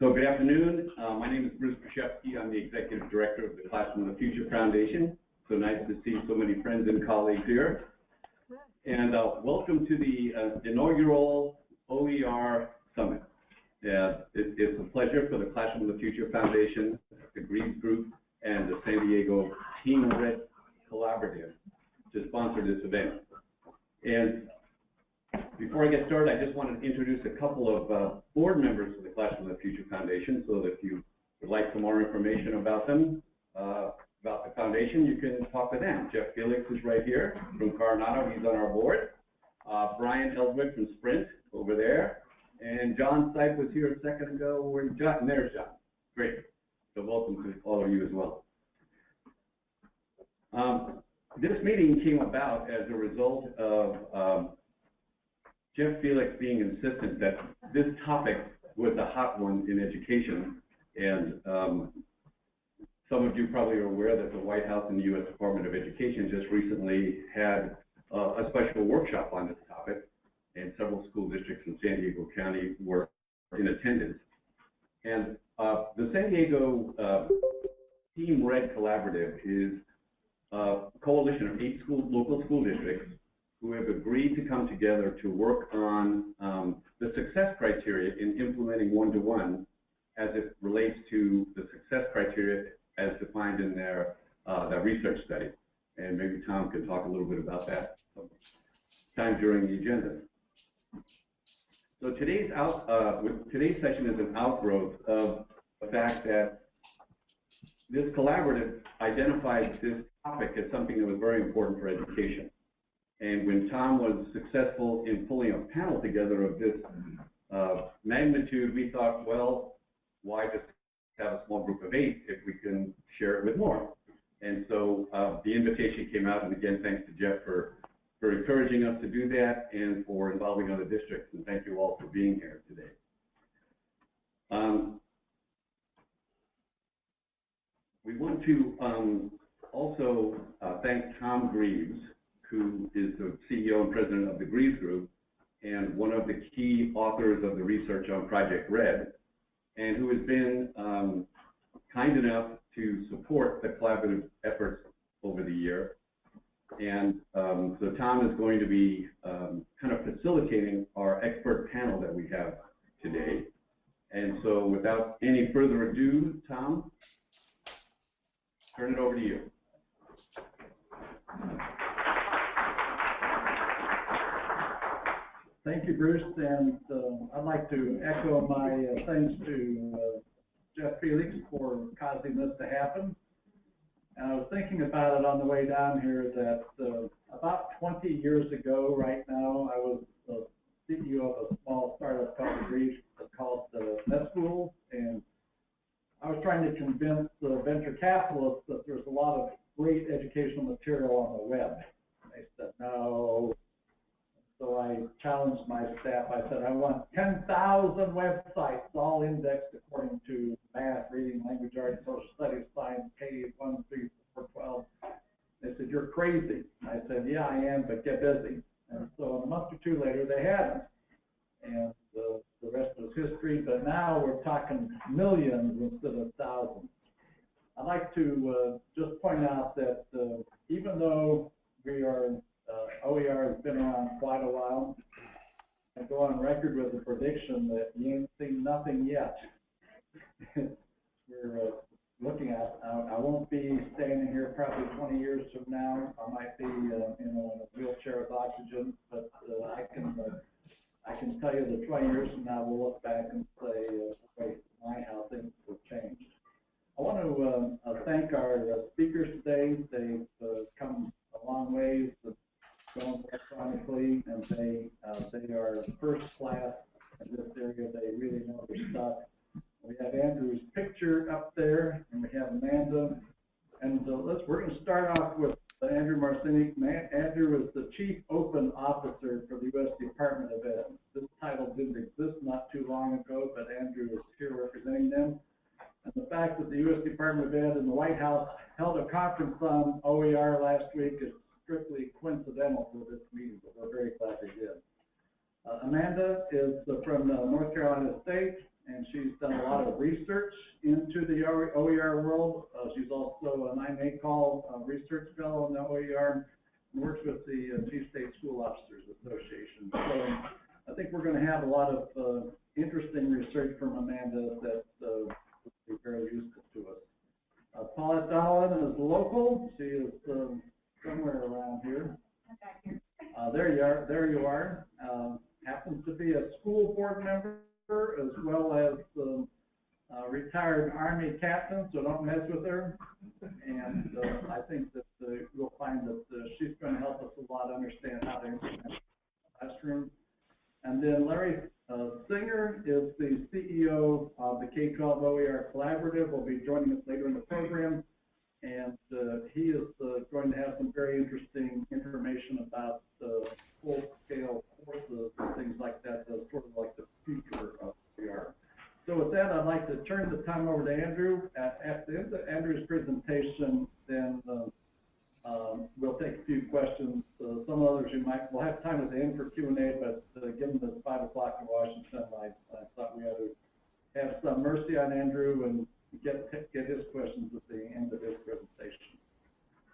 So good afternoon. My name is Bruce Krzyzewski. I'm the Executive Director of the Classroom of the Future Foundation. So nice to see so many friends and colleagues here. And welcome to the inaugural OER Summit. It's a pleasure for the Classroom of the Future Foundation, the Greaves Group, and the San Diego Team Red Collaborative to sponsor this event. And before I get started, I just wanted to introduce a couple of board members of the Classroom of the Future Foundation, so that if you would like some more information about them, about the foundation, you can talk to them. Jeff Felix is right here from Coronado. He's on our board. Brian Eldwick from Sprint over there. And John Stipe was here a second ago. Where's John? And there's John. Great. So welcome to all of you as well. This meeting came about as a result of Jeff Felix being insistent that this topic was a hot one in education. And some of you probably are aware that the White House and the U.S. Department of Education just recently had a special workshop on this topic, and several school districts in San Diego County were in attendance. And the San Diego Team Red Collaborative is a coalition of 8 local school districts who have agreed to come together to work on the success criteria in implementing one-to-one as it relates to the success criteria as defined in their research study. And maybe Tom can talk a little bit about that sometime during the agenda. So today's session is an outgrowth of the fact that this collaborative identified this topic as something that was very important for education. And when Tom was successful in pulling a panel together of this magnitude, we thought, well, why just have a small group of 8 if we can share it with more? And so the invitation came out, and again, thanks to Jeff for encouraging us to do that and for involving other districts. And thank you all for being here today. We want to also thank Tom Greaves, who is the CEO and president of the Greaves Group and one of the key authors of the research on Project Red, and who has been kind enough to support the collaborative efforts over the year. And so Tom is going to be kind of facilitating our expert panel that we have today. And so without any further ado, Tom, turn it over to you. Thank you, Bruce, and I'd like to echo my thanks to Jeff Felix for causing this to happen. And I was thinking about it on the way down here that about 20 years ago right now, I was the CEO of a small startup called Net School, and I was trying to convince the venture capitalists that there's a lot of great educational material on the web. They said, no. So I challenged my staff. I said, I want 10,000 websites, all indexed according to math, reading, language arts, social studies, science, K1, 3, 4, 12. They said, you're crazy. I said, yeah, I am, but get busy. And so a month or 2 later, they had them. And the rest was history. But now we're talking millions instead of thousands. I'd like to just point out that even though we are OER has been around quite a while, I go on record with the prediction that you ain't seen nothing yet. We're looking at, I won't be standing here probably 20 years from now. I might be in a wheelchair with oxygen, but I can tell you that 20 years from now we'll look back and say, wait, how things have changed. I want to thank our speakers today. They've come a long ways, going electronically, and they are first class in this area. They really know their stuff. We have Andrew's picture up there, and we have Amanda. And we're going to start off with Andrew Marcinek. Andrew is the Chief Open Officer for the U.S. Department of Ed. This title didn't exist not too long ago, but Andrew is here representing them. And the fact that the U.S. Department of Ed and the White House held a conference on OER last week is strictly coincidental for this meeting, but we're very glad they did. Amanda is from North Carolina State. and she's done a lot of research into the OER world. She's also an IMACOL research fellow in the OER and works with the Chief State School Officers Association. So I think we're going to have a lot of interesting research from Amanda that will be very useful to us. Paulette Donnellon is local. She is somewhere around here. There you are. Happens to be a school board member as well as retired Army captain, so don't mess with her. And I think that you'll find that she's going to help us a lot understand how to implement the classroom. And then Larry Singer is the CEO of the K-12 OER Collaborative. Will be joining us later in the program. And he is going to have some very interesting information about full-scale courses and things like that, sort of like the future of OER. So with that, I'd like to turn the time over to Andrew. At the end of Andrew's presentation, then we'll take a few questions. Some others we'll have time at the end for Q&A, but given that it's 5 o'clock in Washington, I thought we ought to have some mercy on Andrew and get his questions at the end of his presentation.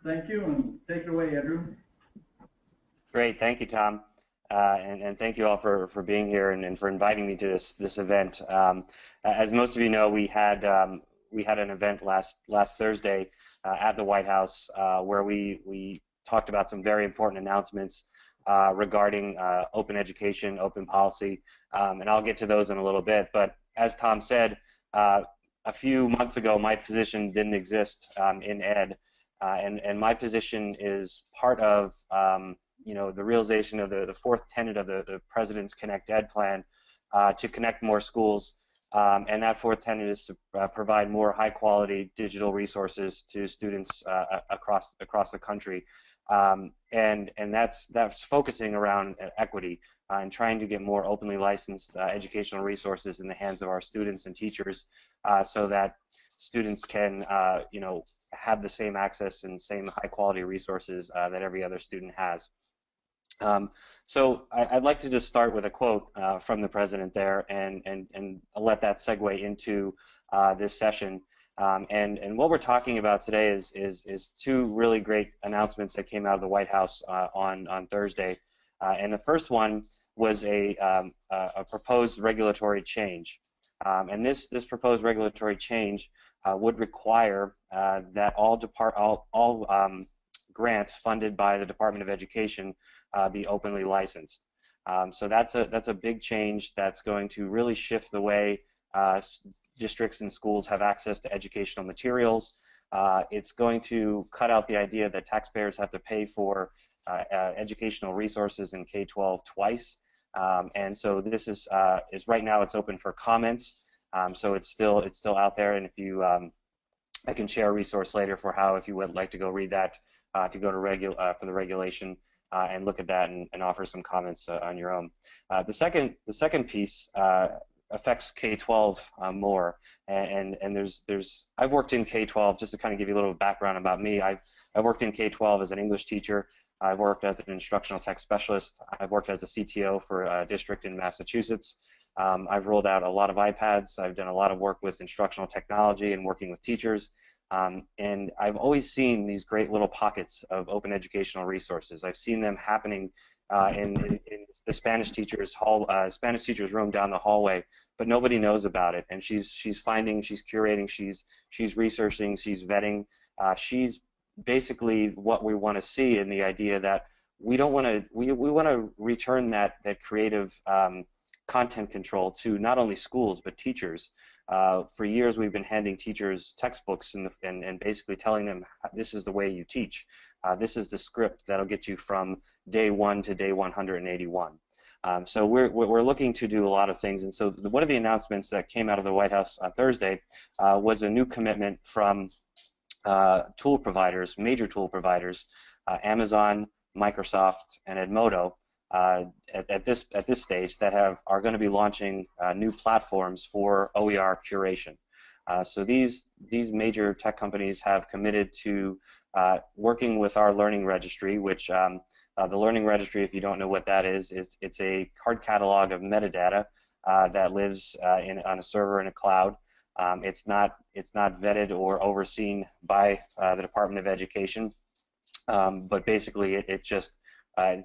Thank you, and take it away, Andrew. Great, thank you, Tom, and thank you all for being here and for inviting me to this event. As most of you know, we had an event last Thursday at the White House where we talked about some very important announcements regarding open education, open policy, and I'll get to those in a little bit. But as Tom said, a few months ago, my position didn't exist in ed, and my position is part of the realization of the fourth tenet of the President's Connect Ed plan to connect more schools, and that fourth tenet is to provide more high-quality digital resources to students across the country, and that's focusing around equity and trying to get more openly licensed educational resources in the hands of our students and teachers, so that students can have the same access and same high-quality resources that every other student has. So I'd like to just start with a quote from the President there, and I'll let that segue into this session. And what we're talking about today is two really great announcements that came out of the White House on Thursday. And the first one was a proposed regulatory change. And this proposed regulatory change would require that all grants funded by the Department of Education be openly licensed. So that's a big change that's going to really shift the way districts and schools have access to educational materials. It's going to cut out the idea that taxpayers have to pay for educational resources in K-12 twice. And so this is right now it's open for comments. So it's still out there, and if you I can share a resource later for how, if you would like to go read that, if you go to for the regulation and look at that and offer some comments on your own. The second piece affects K-12 more, and I've worked in K-12, just to kind of give you a little background about me. I've worked in K-12 as an English teacher. I've worked as an instructional tech specialist. I've worked as a CTO for a district in Massachusetts. I've rolled out a lot of iPads. I've done a lot of work with instructional technology and working with teachers. And I've always seen these great little pockets of open educational resources. I've seen them happening in the Spanish teacher's room down the hallway, but nobody knows about it. And she's finding, she's curating, she's researching, she's vetting. She's basically what we want to see in the idea that we want to return that creative content control to not only schools but teachers. For years we've been handing teachers textbooks and basically telling them, this is the way you teach. This is the script that'll get you from day 1 to day 181. So we're looking to do a lot of things, and so one of the announcements that came out of the White House on Thursday was a new commitment from tool providers, major tool providers, Amazon, Microsoft, and Edmodo, at this stage that are going to be launching new platforms for OER curation. So these major tech companies have committed to working with our learning registry, which the learning registry, if you don't know what that is it's a card catalog of metadata that lives on a server in a cloud. It's not vetted or overseen by the Department of Education, but basically it's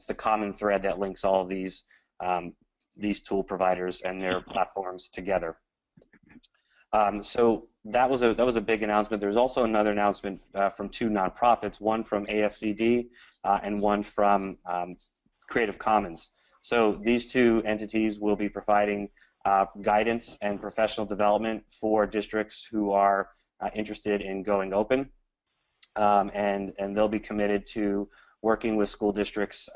the common thread that links all of these tool providers and their platforms together. So that was a big announcement. There's also another announcement from two nonprofits, one from ASCD and one from Creative Commons. So these two entities will be providing guidance and professional development for districts who are interested in going open, and they'll be committed to working with school districts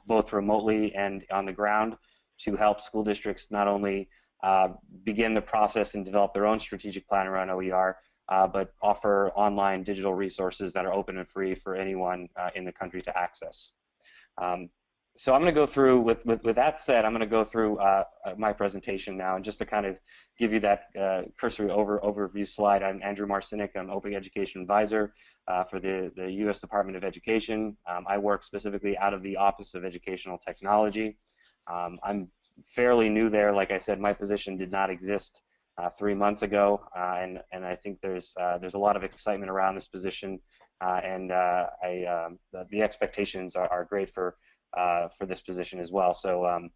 both remotely and on the ground to help school districts not only begin the process and develop their own strategic plan around OER, but offer online digital resources that are open and free for anyone in the country to access. So I'm going to go through, with that said, I'm going to go through my presentation now, and just to kind of give you that cursory overview slide. I'm Andrew Marcinek. I'm Open Education Advisor for the U.S. Department of Education. I work specifically out of the Office of Educational Technology. I'm fairly new there. Like I said, my position did not exist 3 months ago, and I think there's a lot of excitement around this position, and the expectations are great for this position as well. So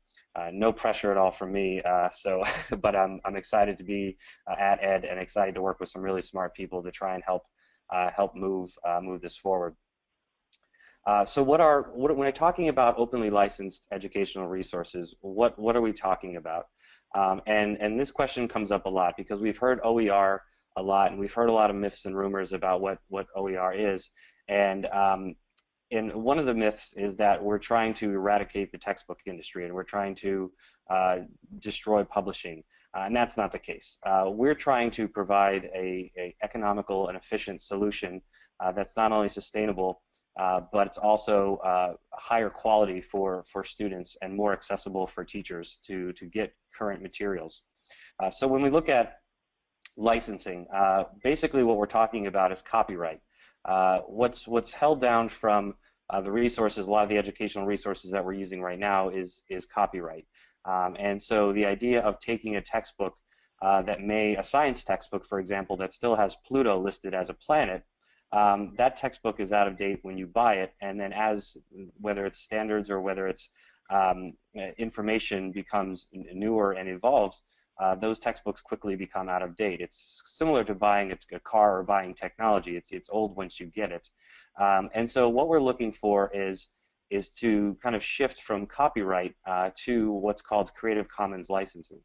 no pressure at all from me. But I'm excited to be at ED and excited to work with some really smart people to try and help move this forward. So when I'm talking about openly licensed educational resources, what are we talking about? And this question comes up a lot because we've heard OER a lot, and we've heard a lot of myths and rumors about what OER is. And one of the myths is that we're trying to eradicate the textbook industry and we're trying to destroy publishing, and that's not the case. We're trying to provide a economical and efficient solution that's not only sustainable, but it's also higher quality for students and more accessible for teachers to get current materials. So when we look at licensing, basically what we're talking about is copyright. What's held down from the resources, a lot of the educational resources that we're using right now is copyright. And so the idea of taking a textbook a science textbook, for example, that still has Pluto listed as a planet, that textbook is out of date when you buy it, and then whether it's standards or whether it's information becomes newer and evolves, those textbooks quickly become out of date. It's similar to buying a car or buying technology. It's old once you get it. And so what we're looking for is to kind of shift from copyright to what's called Creative Commons licensing.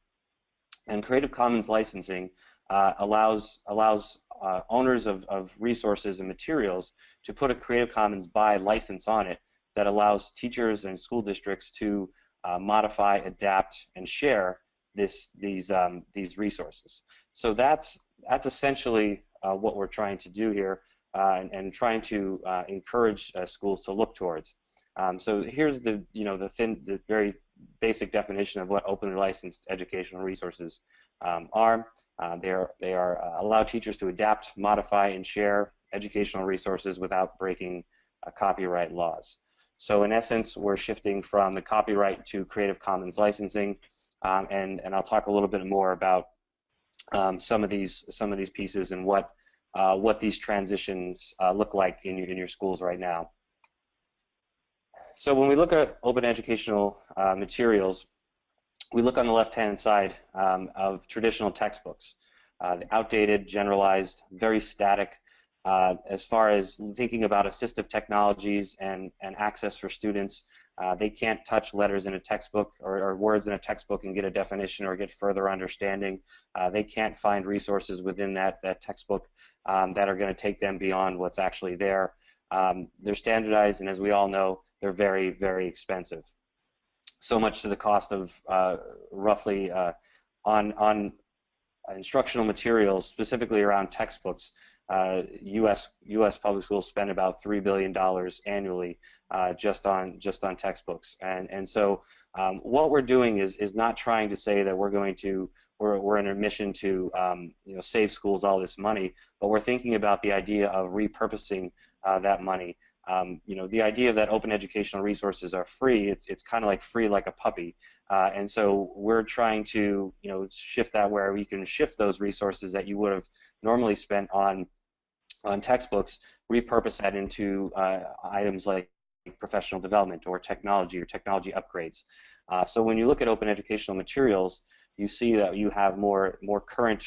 And Creative Commons licensing allows owners of resources and materials to put a Creative Commons by license on it that allows teachers and school districts to modify, adapt, and share these resources. So that's essentially what we're trying to do here, and trying to encourage schools to look towards. So here's the very basic definition of what openly licensed educational resources are. They allow teachers to adapt, modify, and share educational resources without breaking copyright laws. So in essence, we're shifting from the copyright to Creative Commons licensing, and I'll talk a little bit more about some of these pieces and what these transitions look like in your schools right now. So when we look at open educational materials, we look on the left-hand side of traditional textbooks. The outdated, generalized, very static. As far as thinking about assistive technologies and access for students, they can't touch letters in a textbook or words in a textbook and get a definition or get further understanding. They can't find resources within that textbook that are going to take them beyond what's actually there. They're standardized, and as we all know, they're very, very expensive. So much to the cost of roughly on instructional materials, specifically around textbooks. U.S. public schools spend about $3 billion annually just on textbooks, and so what we're doing is not trying to say that we're in a mission to save schools all this money, but we're thinking about the idea of repurposing that money you know, the idea that open educational resources are free, it's kind of like free like a puppy. And so we're trying to, you know, shift that where we can shift those resources that you would have normally spent on textbooks, repurpose that into items like professional development or technology upgrades. So when you look at open educational materials, you see that you have more current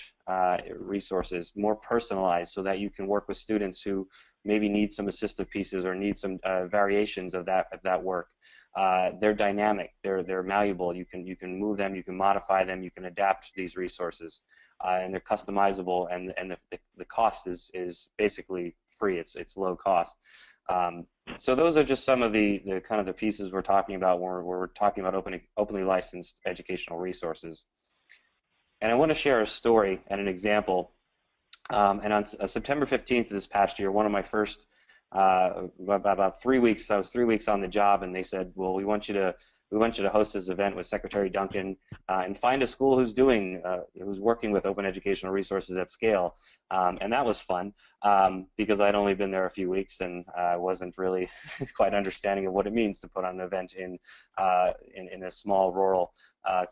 resources, more personalized, so that you can work with students who maybe need some assistive pieces or need some variations of that work. They're dynamic, they're malleable. You can move them, you can modify them, you can adapt these resources, and they're customizable. And the cost is basically free. It's low cost. So those are just some of the kind of the pieces we're talking about when we're talking about openly licensed educational resources. And I want to share a story and an example. And on September 15th of this past year, one of my first, about 3 weeks, I was 3 weeks on the job, and they said, well, we want you to host this event with Secretary Duncan and find a school who's working with open educational resources at scale. And that was fun because I'd only been there a few weeks, and I wasn't really quite understanding of what it means to put on an event in a small rural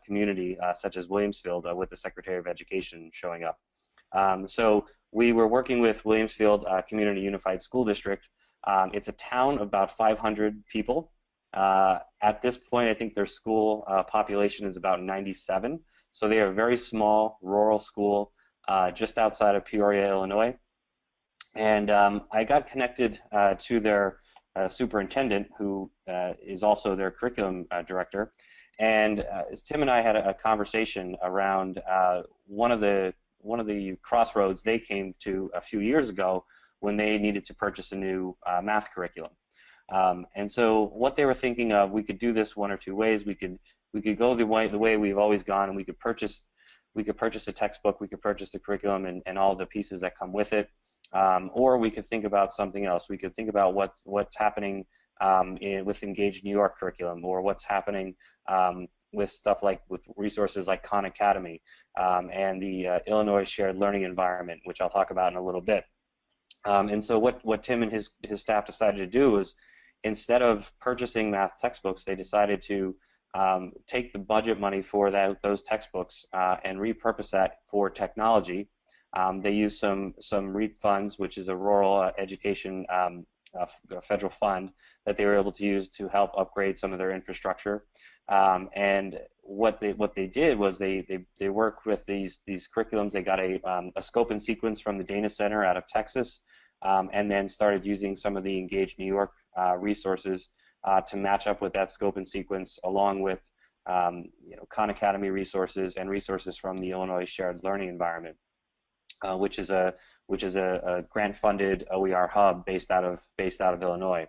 community such as Williamsfield with the Secretary of Education showing up. So we were working with Williamsfield Community Unified School District. It's a town of about 500 people. At this point, I think their school population is about 97. So they are a very small rural school just outside of Peoria, Illinois. And I got connected to their superintendent, who is also their curriculum director. And Tim and I had a conversation around one of the crossroads they came to a few years ago when they needed to purchase a new math curriculum. And so what they were thinking of, we could do this one or two ways. We could go the way we've always gone, and we could purchase a textbook, we could purchase the curriculum and all the pieces that come with it, or we could think about something else. We could think about what's happening with Engage New York curriculum, or what's happening with stuff like with resources like Khan Academy and the Illinois Shared Learning Environment, which I'll talk about in a little bit. And so what Tim and his staff decided to do was, instead of purchasing math textbooks, they decided to take the budget money for those textbooks and repurpose that for technology. They used some REAP funds, which is a rural education federal fund that they were able to use to help upgrade some of their infrastructure. And what they did was they worked with these curriculums. They got a scope and sequence from the Dana Center out of Texas, and then started using some of the Engage New York resources to match up with that scope and sequence, along with Khan Academy resources and resources from the Illinois Shared Learning Environment, which is a grant-funded OER hub based out of Illinois.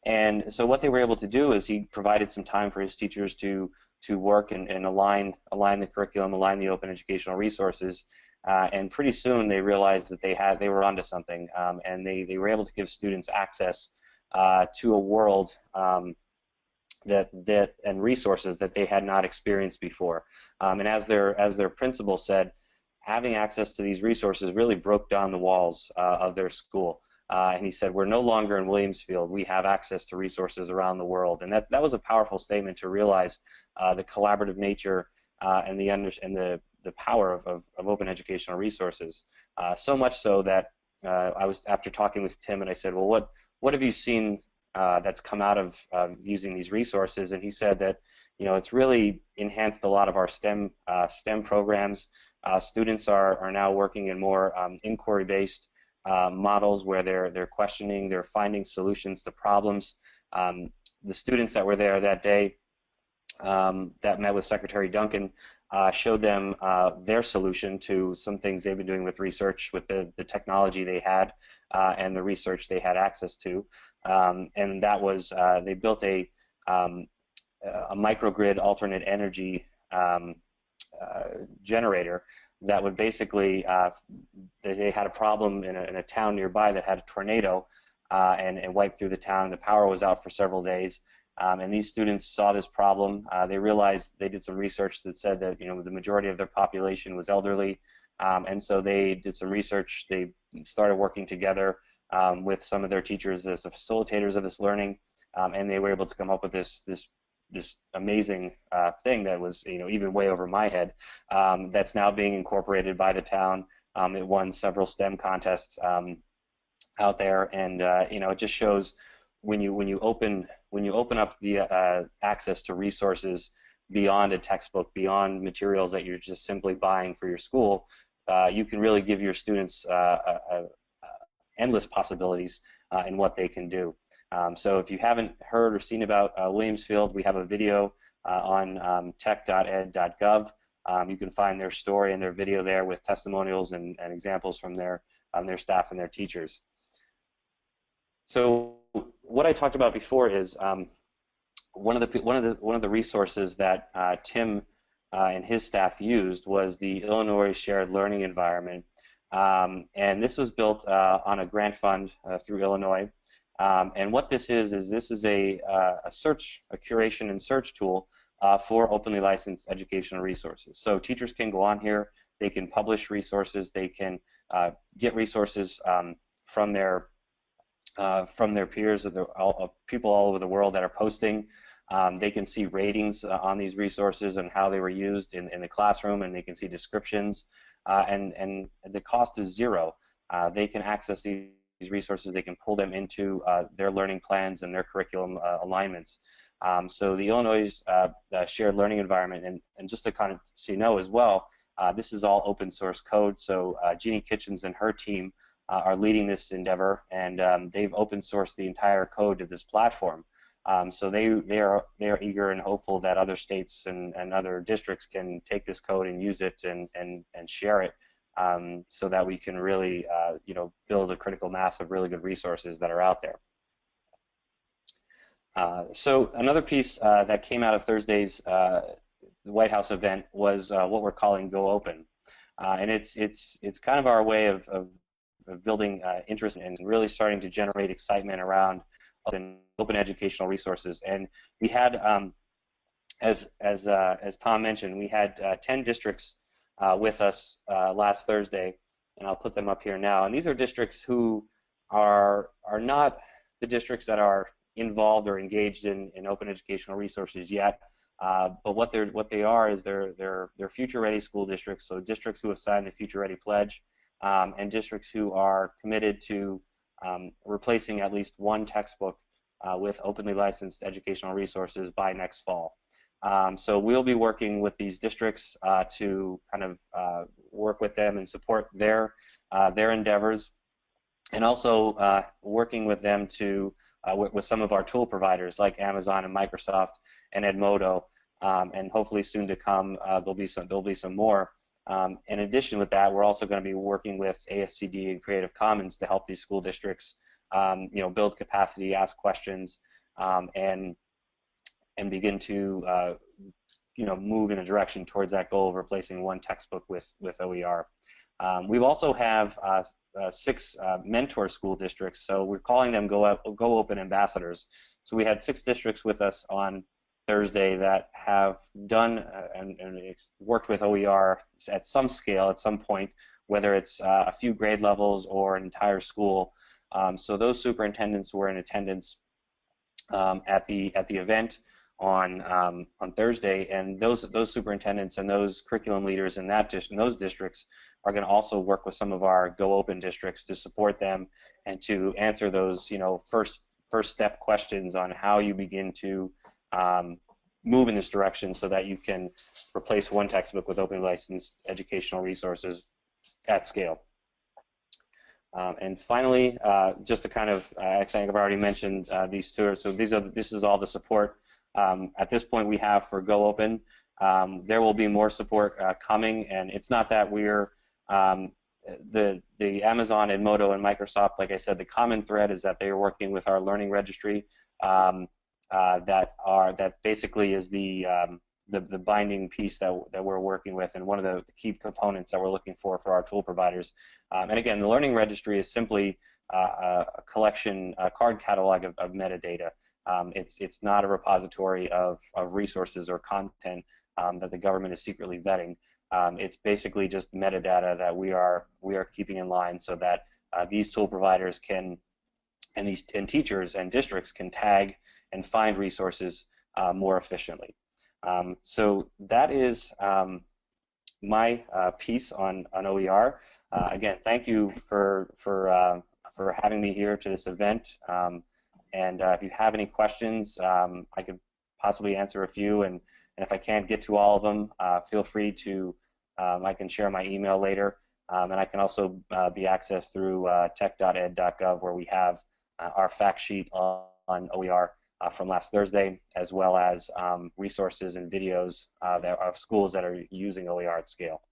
And so what they were able to do is he provided some time for his teachers to work and align the curriculum, align the open educational resources, and pretty soon they realized that they were onto something, and they were able to give students access to a world and resources that they had not experienced before. And as their principal said, having access to these resources really broke down the walls of their school. And he said, we're no longer in Williamsfield. We have access to resources around the world. And that was a powerful statement to realize the collaborative nature and the power of open educational resources. So much so that I was, after talking with Tim, and I said, well, what have you seen that's come out of using these resources? And he said that it's really enhanced a lot of our STEM programs. Students are now working in more inquiry-based models where they're questioning, they're finding solutions to problems. The students that were there that day that met with Secretary Duncan showed them their solution to some things they've been doing with research, with the technology they had and the research they had access to. And that was, they built a microgrid alternate energy generator that would basically, they had a problem in a town nearby that had a tornado and wiped through the town. The power was out for several days. And these students saw this problem. They realized, they did some research that said that the majority of their population was elderly, and so they did some research. They started working together with some of their teachers as the facilitators of this learning, and they were able to come up with this amazing thing that was, even way over my head, that's now being incorporated by the town. It won several STEM contests out there, and it just shows when you open up the access to resources beyond a textbook, beyond materials that you're just simply buying for your school, you can really give your students endless possibilities in what they can do. So if you haven't heard or seen about Williamsfield, we have a video on tech.ed.gov. You can find their story and their video there with testimonials and examples from their staff and their teachers. So what I talked about before is one of the resources that Tim and his staff used was the Illinois Shared Learning Environment, and this was built on a grant fund through Illinois. And what this is a curation and search tool for openly licensed educational resources. So teachers can go on here, they can publish resources, they can get resources from their peers, people all over the world that are posting. They can see ratings on these resources and how they were used in the classroom, and they can see descriptions, and the cost is zero. They can access these resources, they can pull them into their learning plans and their curriculum alignments. So the Illinois Shared Learning Environment, and just to kind of so you know as well, this is all open source code. So Jeannie Kitchens and her team are leading this endeavor, and they've open sourced the entire code to this platform. So they are eager and hopeful that other states and other districts can take this code and use it and share it, so that we can really build a critical mass of really good resources that are out there. So another piece that came out of Thursday's White House event was what we're calling Go Open, and it's kind of our way of building interest and really starting to generate excitement around open educational resources. And we had, as Tom mentioned, we had 10 districts with us last Thursday, and I'll put them up here now. And these are districts who are not the districts that are involved or engaged in open educational resources yet, but what they are is they're future ready school districts, so districts who have signed the Future Ready Pledge, and districts who are committed to replacing at least one textbook with openly licensed educational resources by next fall. So we'll be working with these districts to kind of work with them and support their endeavors, and also working with them to with some of our tool providers like Amazon and Microsoft and Edmodo, and hopefully soon to come there'll be some more. In addition with that, we're also going to be working with ASCD and Creative Commons to help these school districts, build capacity, ask questions, and begin to, move in a direction towards that goal of replacing one textbook with OER. We also have 6 mentor school districts, so we're calling them Go Open ambassadors. So we had 6 districts with us on Thursday that have done and worked with OER at some scale, at some point, whether it's a few grade levels or an entire school. So those superintendents were in attendance at the event on Thursday, and those superintendents and those curriculum leaders in those districts are going to also work with some of our Go Open districts to support them and to answer those first step questions on how you begin to move in this direction so that you can replace one textbook with open licensed educational resources at scale. And finally, just to kind of, I think I've already mentioned these two. So this is all the support at this point we have for Go Open. There will be more support coming, and it's not that we're the Amazon, Edmodo, and Microsoft. Like I said, the common thread is that they are working with our learning registry. That basically is the binding piece that we're working with, and one of the key components that we're looking for our tool providers. And again, the learning registry is simply a collection, a card catalog of metadata. It's not a repository of resources or content that the government is secretly vetting. It's basically just metadata that we are keeping in line so that these tool providers can, and teachers and districts can tag and find resources more efficiently. So that is my piece on OER. Again, thank you for having me here to this event. And if you have any questions, I could possibly answer a few. And if I can't get to all of them, feel free to. I can share my email later, and I can also be accessed through tech.ed.gov, where we have our fact sheet on OER from last Thursday, as well as resources and videos of schools that are using OER at scale.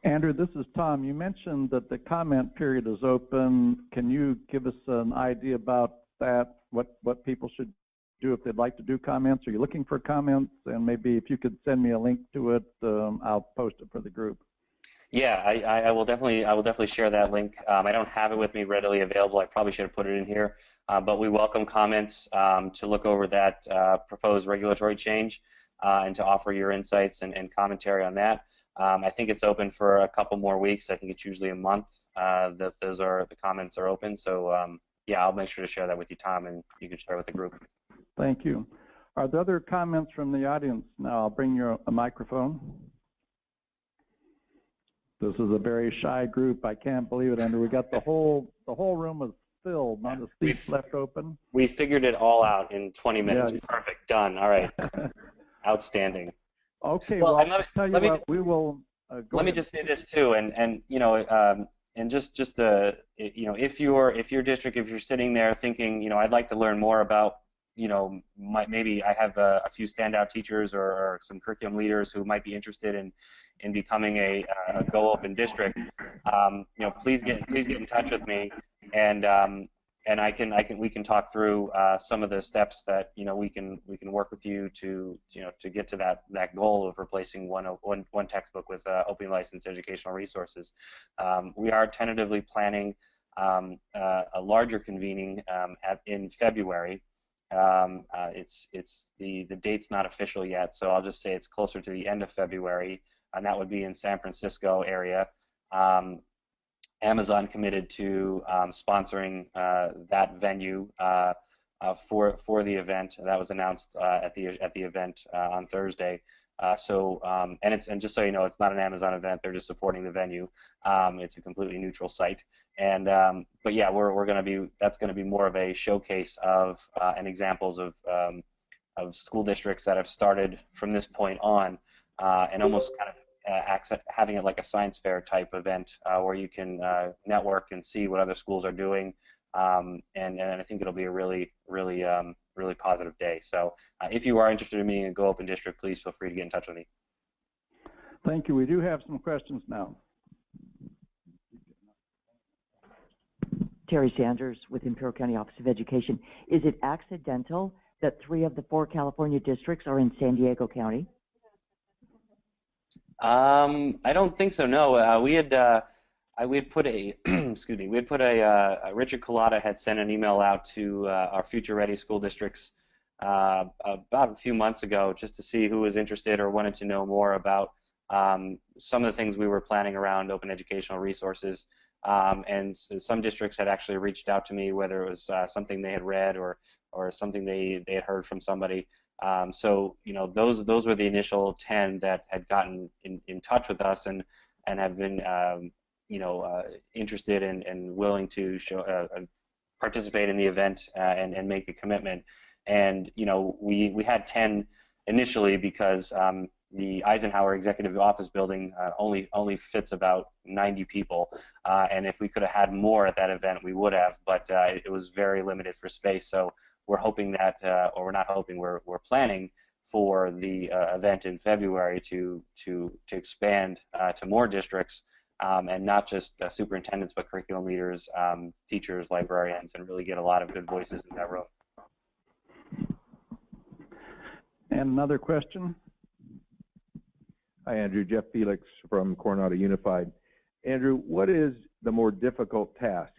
Andrew, this is Tom. You mentioned that the comment period is open. Can you give us an idea about that, what people should do if they'd like to do comments? Are you looking for comments? And maybe if you could send me a link to it, I'll post it for the group. Yeah, I will definitely share that link. I don't have it with me readily available. I probably should have put it in here, but we welcome comments to look over that proposed regulatory change and to offer your insights and commentary on that. I think it's open for a couple more weeks. I think it's usually a month that the comments are open. So yeah, I'll make sure to share that with you, Tom, and you can share with the group. Thank you. Are there other comments from the audience? Now I'll bring you a microphone. This is a very shy group. I can't believe it, Andrew. We got the whole room is filled, not a seat left open. We figured it all out in 20 minutes. Yeah. Perfect. Done. All right. Outstanding. Okay. Well, I'll tell you what, we will. Let me just say this too, and you know, and just you know, if your district, if you're sitting there thinking, you know, I'd like to learn more about, you know, maybe I have a few standout teachers or some curriculum leaders who might be interested in becoming a Go Open district. You know, please get in touch with me, and we can talk through some of the steps that, you know, we can work with you to get to that goal of replacing one textbook with open licensed educational resources. We are tentatively planning a larger convening in February. The date's not official yet, so I'll just say it's closer to the end of February, and that would be in San Francisco area. Amazon committed to sponsoring that venue for the event. That was announced at the event on Thursday. And just so you know, it's not an Amazon event. They're just supporting the venue. It's a completely neutral site. And but yeah, that's going to be more of a showcase of and examples of school districts that have started from this point on, and almost kind of having it like a science fair type event where you can network and see what other schools are doing, and I think it'll be a really positive day. So if you are interested in being a Go Open district, please feel free to get in touch with me. Thank you. We do have some questions now. Terry Sanders with Imperial County Office of Education. Is it accidental that 3 of the 4 California districts are in San Diego County? I don't think so. No, we had put a excuse me. We had put Richard Collada had sent an email out to our future ready school districts about a few months ago, just to see who was interested or wanted to know more about some of the things we were planning around open educational resources. And so some districts had actually reached out to me, whether it was something they had read or something they had heard from somebody. So you know, those were the initial 10 that had gotten in touch with us and have been you know, interested and willing to participate in the event and make the commitment. And you know, we had 10 initially because the Eisenhower Executive Office building only fits about 90 people, and if we could have had more at that event, we would have, but it was very limited for space. So we're hoping that, or we're not hoping, we're planning for the event in February to expand to more districts, and not just superintendents, but curriculum leaders, teachers, librarians, and really get a lot of good voices in that room. And another question. Hi, Andrew. Jeff Felix from Coronado Unified. Andrew, what is the more difficult task?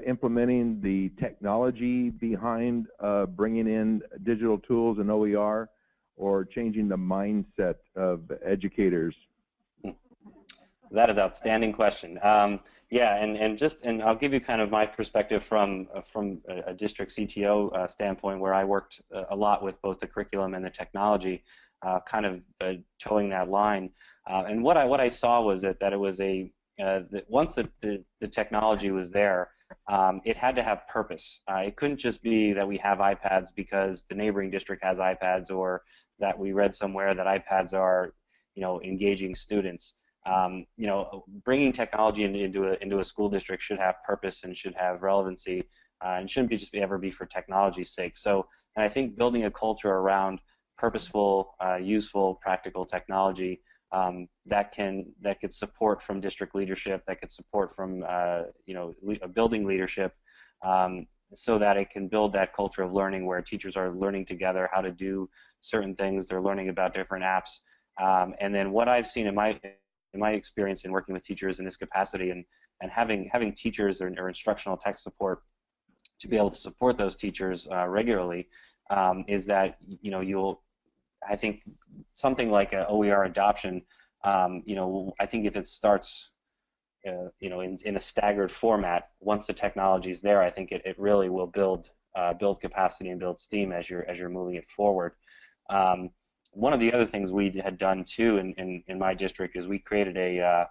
Implementing the technology behind bringing in digital tools and OER, or changing the mindset of educators? That is outstanding question. Yeah, and I'll give you kind of my perspective from a district CTO standpoint, where I worked a lot with both the curriculum and the technology, kind of towing that line. And what I saw was that it was that once the technology was there, it had to have purpose. It couldn't just be that we have iPads because the neighboring district has iPads, or that we read somewhere that iPads are, engaging students. Bringing technology into a school district should have purpose and should have relevancy, and shouldn't ever be for technology's sake. So, and I think building a culture around purposeful, useful, practical technology that could support from district leadership, that could support from building leadership, so that it can build that culture of learning where teachers are learning together how to do certain things. They're learning about different apps, and then what I've seen in my experience in working with teachers in this capacity, and having teachers or instructional tech support to be able to support those teachers regularly, is that I think something like an OER adoption, I think if it starts in a staggered format, once the technology is there, I think it really will build capacity and build steam as you're moving it forward. One of the other things we had done too in my district is we created a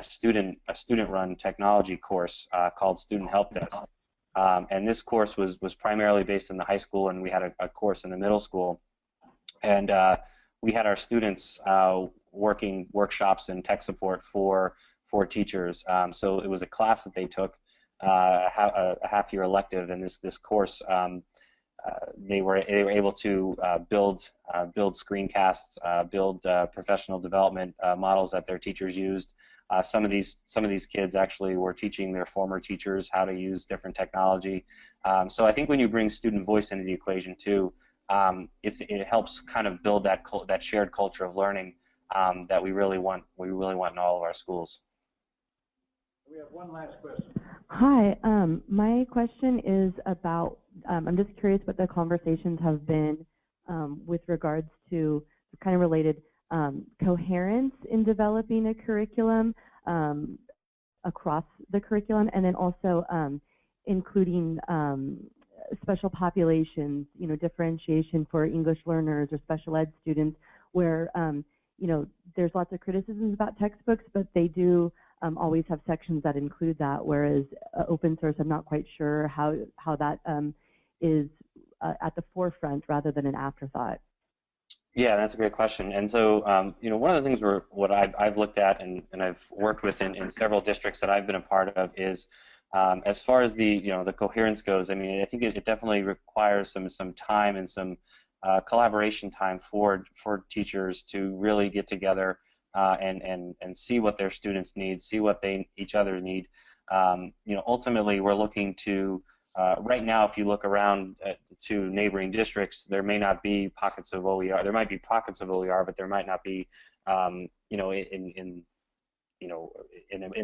student-run technology course called Student Help Desk, and this course was primarily based in the high school, and we had a course in the middle school, and we had our students working workshops and tech support for teachers. So it was a class that they took, a half-year elective, and this course. They were able to build screencasts, build professional development models that their teachers used. Some of these kids actually were teaching their former teachers how to use different technology. So I think when you bring student voice into the equation too, it helps kind of build that shared culture of learning that we really want in all of our schools. We have one last question. Hi, my question is about, I'm just curious what the conversations have been with regards to, kind of related, coherence in developing a curriculum across the curriculum, and then also including special populations, differentiation for English learners or special ed students, where, there's lots of criticisms about textbooks, but they do always have sections that include that, whereas open source, I'm not quite sure how that is at the forefront rather than an afterthought. Yeah, that's a great question. And so, one of the things what I've looked at and I've worked with in several districts that I've been a part of is, as far as the coherence goes, I mean, I think it definitely requires some time and some collaboration time for teachers to really get together and see what their students need, see what each other need. Ultimately, we're looking to right now, if you look around to neighboring districts, there may not be pockets of OER. There might be pockets of OER, but there might not be, in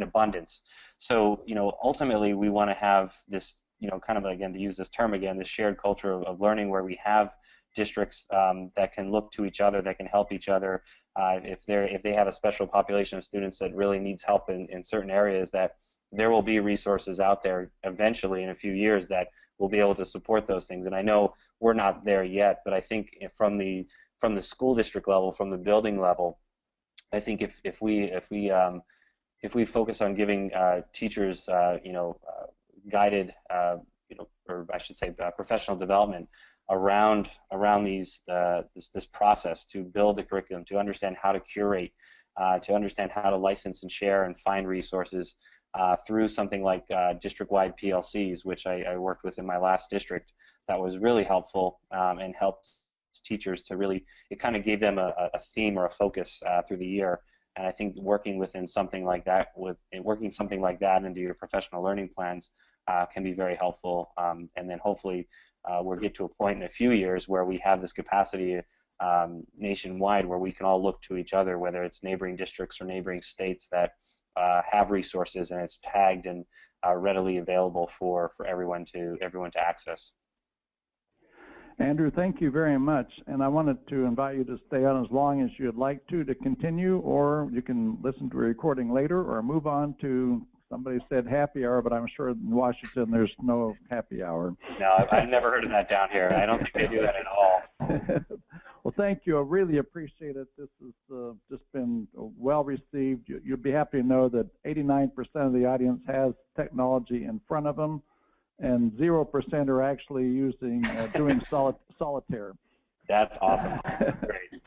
abundance. So, ultimately, we want to have this, kind of, again, to use this term again, this shared culture of learning, where we have districts that can look to each other, that can help each other. If they have a special population of students that really needs help in certain areas, that there will be resources out there eventually in a few years that will be able to support those things. And I know we're not there yet, but I think from the school district level, from the building level, I think if we focus on giving teachers guided or I should say professional development around this process to build a curriculum, to understand how to curate, to understand how to license and share and find resources through something like district-wide PLCs, which I worked with in my last district. That was really helpful and helped teachers to really, it kind of gave them a theme or a focus through the year. And I think working within something like that, working something like that into your professional learning plans can be very helpful. And then hopefully we'll get to a point in a few years where we have this capacity nationwide where we can all look to each other, whether it's neighboring districts or neighboring states that have resources, and it's tagged and readily available for everyone to access. Andrew, thank you very much. And I wanted to invite you to stay on as long as you'd like to continue, or you can listen to a recording later or move on to, somebody said happy hour, but I'm sure in Washington there's no happy hour. No, I've never heard of that down here. I don't think they do that at all. Well, thank you. I really appreciate it. This has just been well received. You'll be happy to know that 89% of the audience has technology in front of them, and 0% are actually doing solitaire. That's awesome. Great.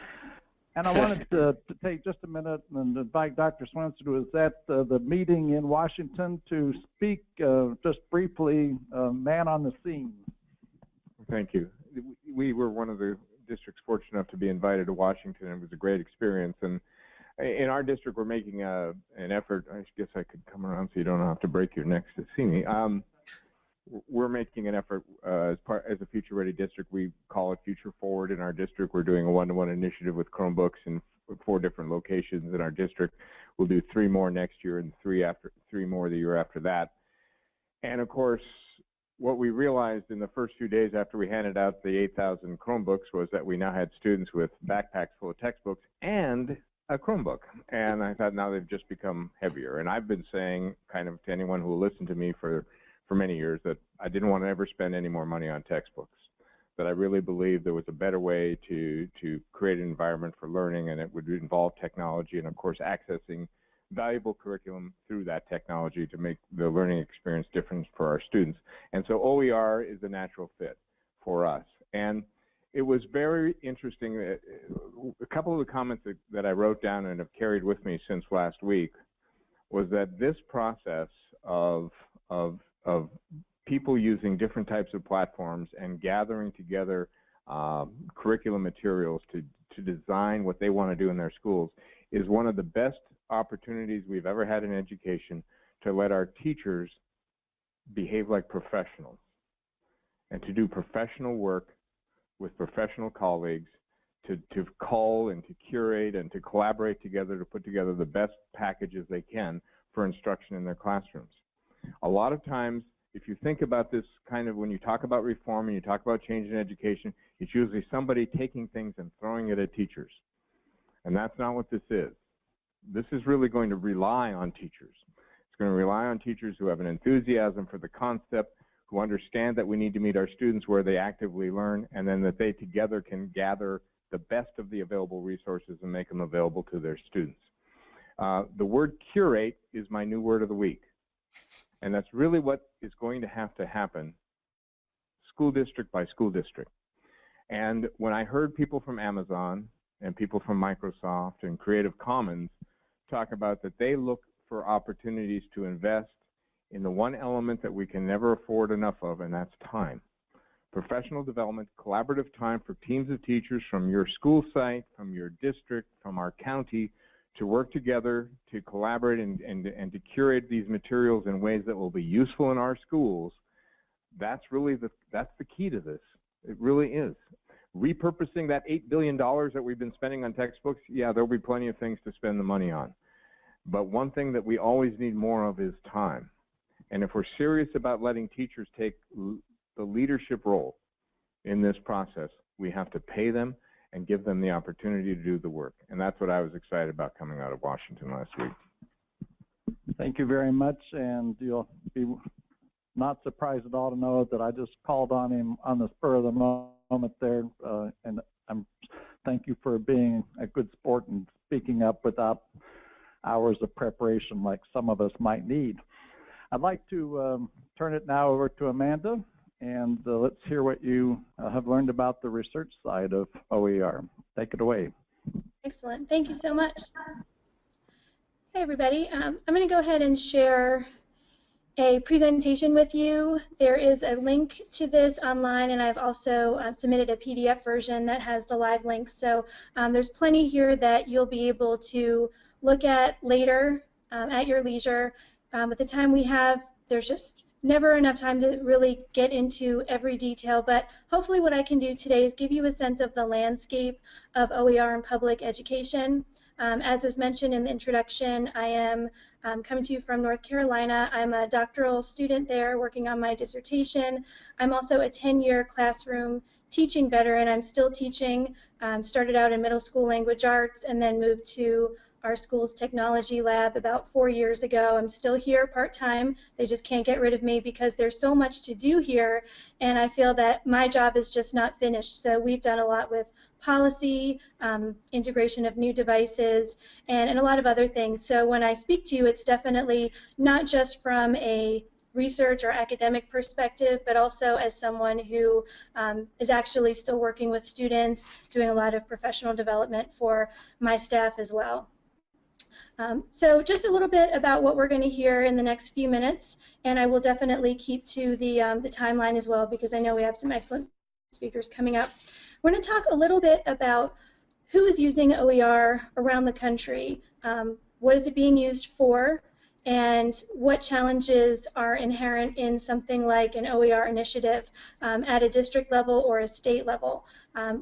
And I wanted to take just a minute and invite Dr. Swenson, who was at the meeting in Washington, to speak just briefly, man on the scene. Thank you. We were one of the districts fortunate enough to be invited to Washington. It was a great experience. And in our district, we're making an effort. I guess I could come around so you don't have to break your necks to see me. We're making an effort as a future-ready district. We call it Future Forward in our district. We're doing a one-to-one initiative with Chromebooks in 4 different locations in our district. We'll do 3 more next year and 3 more the year after that. And of course, what we realized in the first few days after we handed out the 8,000 Chromebooks was that we now had students with backpacks full of textbooks and a Chromebook. And I thought, now they've just become heavier. And I've been saying kind of to anyone who will listen to me for many years that I didn't want to ever spend any more money on textbooks, that I really believed there was a better way to create an environment for learning, and it would involve technology and, of course, accessing valuable curriculum through that technology to make the learning experience different for our students. And so OER is a natural fit for us. And it was very interesting. A couple of the comments that I wrote down and have carried with me since last week was that this process of people using different types of platforms and gathering together curriculum materials to design what they want to do in their schools is one of the best opportunities we've ever had in education to let our teachers behave like professionals and to do professional work with professional colleagues, to cull and to curate and to collaborate together to put together the best packages they can for instruction in their classrooms. A lot of times, if you think about this kind of, when you talk about reform and you talk about change in education, it's usually somebody taking things and throwing it at teachers. And that's not what this is. This is really going to rely on teachers. It's going to rely on teachers who have an enthusiasm for the concept, who understand that we need to meet our students where they actively learn, and then that they together can gather the best of the available resources and make them available to their students. The word curate is my new word of the week. And that's really what is going to have to happen, school district by school district. And when I heard people from Amazon and people from Microsoft and Creative Commons talk about that they look for opportunities to invest in the one element that we can never afford enough of, and that's time. Professional development, collaborative time for teams of teachers from your school site, from your district, from our county, to work together, to collaborate and to curate these materials in ways that will be useful in our schools. That's really the key to this. It really is. Repurposing that $8 billion that we've been spending on textbooks, yeah, there'll be plenty of things to spend the money on. But one thing that we always need more of is time. And if we're serious about letting teachers take the leadership role in this process, we have to pay them and give them the opportunity to do the work. And that's what I was excited about coming out of Washington last week. Thank you very much, and you'll be not surprised at all to know that I just called on him on the spur of the moment there, and thank you for being a good sport and speaking up without hours of preparation like some of us might need. I'd like to turn it now over to Amanda, and let's hear what you have learned about the research side of OER. Take it away. Excellent. Thank you so much. Hey, everybody. I'm going to go ahead and share a presentation with you. There is a link to this online, and I've also submitted a PDF version that has the live links. So there's plenty here that you'll be able to look at later at your leisure. With the time we have, there's just never enough time to really get into every detail, but hopefully what I can do today is give you a sense of the landscape of OER in public education. As was mentioned in the introduction, I am coming to you from North Carolina. I'm a doctoral student there working on my dissertation. I'm also a 10-year classroom teaching veteran. I'm still teaching. Started out in middle school language arts and then moved to our school's technology lab about 4 years ago. I'm still here part-time. They just can't get rid of me because there's so much to do here, and I feel that my job is just not finished. So we've done a lot with policy, integration of new devices, and a lot of other things. So when I speak to you, it's definitely not just from a research or academic perspective, but also as someone who is actually still working with students, doing a lot of professional development for my staff as well. So just a little bit about what we're going to hear in the next few minutes, and I will definitely keep to the timeline as well because I know we have some excellent speakers coming up. We're going to talk a little bit about who is using OER around the country, what is it being used for, and what challenges are inherent in something like an OER initiative at a district level or a state level.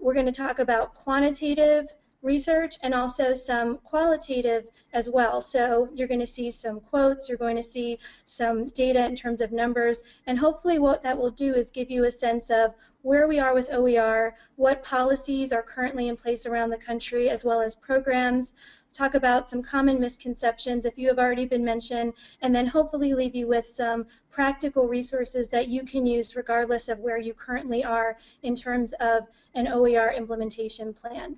We're going to talk about quantitative research and also some qualitative as well. So you're going to see some quotes, you're going to see some data in terms of numbers, and hopefully what that will do is give you a sense of where we are with OER, what policies are currently in place around the country, as well as programs, talk about some common misconceptions if you have already been mentioned, and then hopefully leave you with some practical resources that you can use regardless of where you currently are in terms of an OER implementation plan.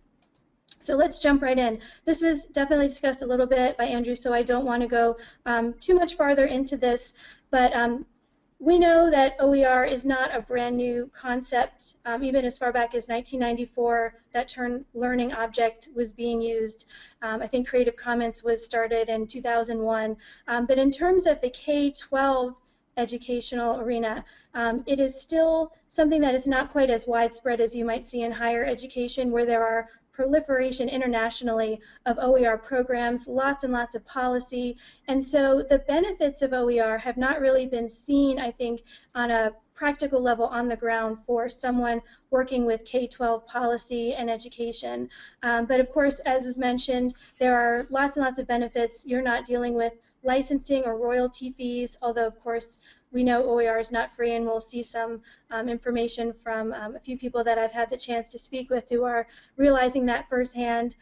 So let's jump right in. This was definitely discussed a little bit by Andrew, so I don't want to go too much farther into this, but we know that OER is not a brand new concept. Even as far back as 1994, that term learning object was being used. I think Creative Commons was started in 2001. But in terms of the K-12 educational arena, it is still something that is not quite as widespread as you might see in higher education, where there are proliferation internationally of OER programs, lots and lots of policy, and so the benefits of OER have not really been seen, I think, on a practical level on the ground for someone working with K-12 policy and education. But of course, as was mentioned, there are lots and lots of benefits. You're not dealing with licensing or royalty fees, although of course we know OER is not free, and we'll see some information from a few people that I've had the chance to speak with who are realizing that firsthand.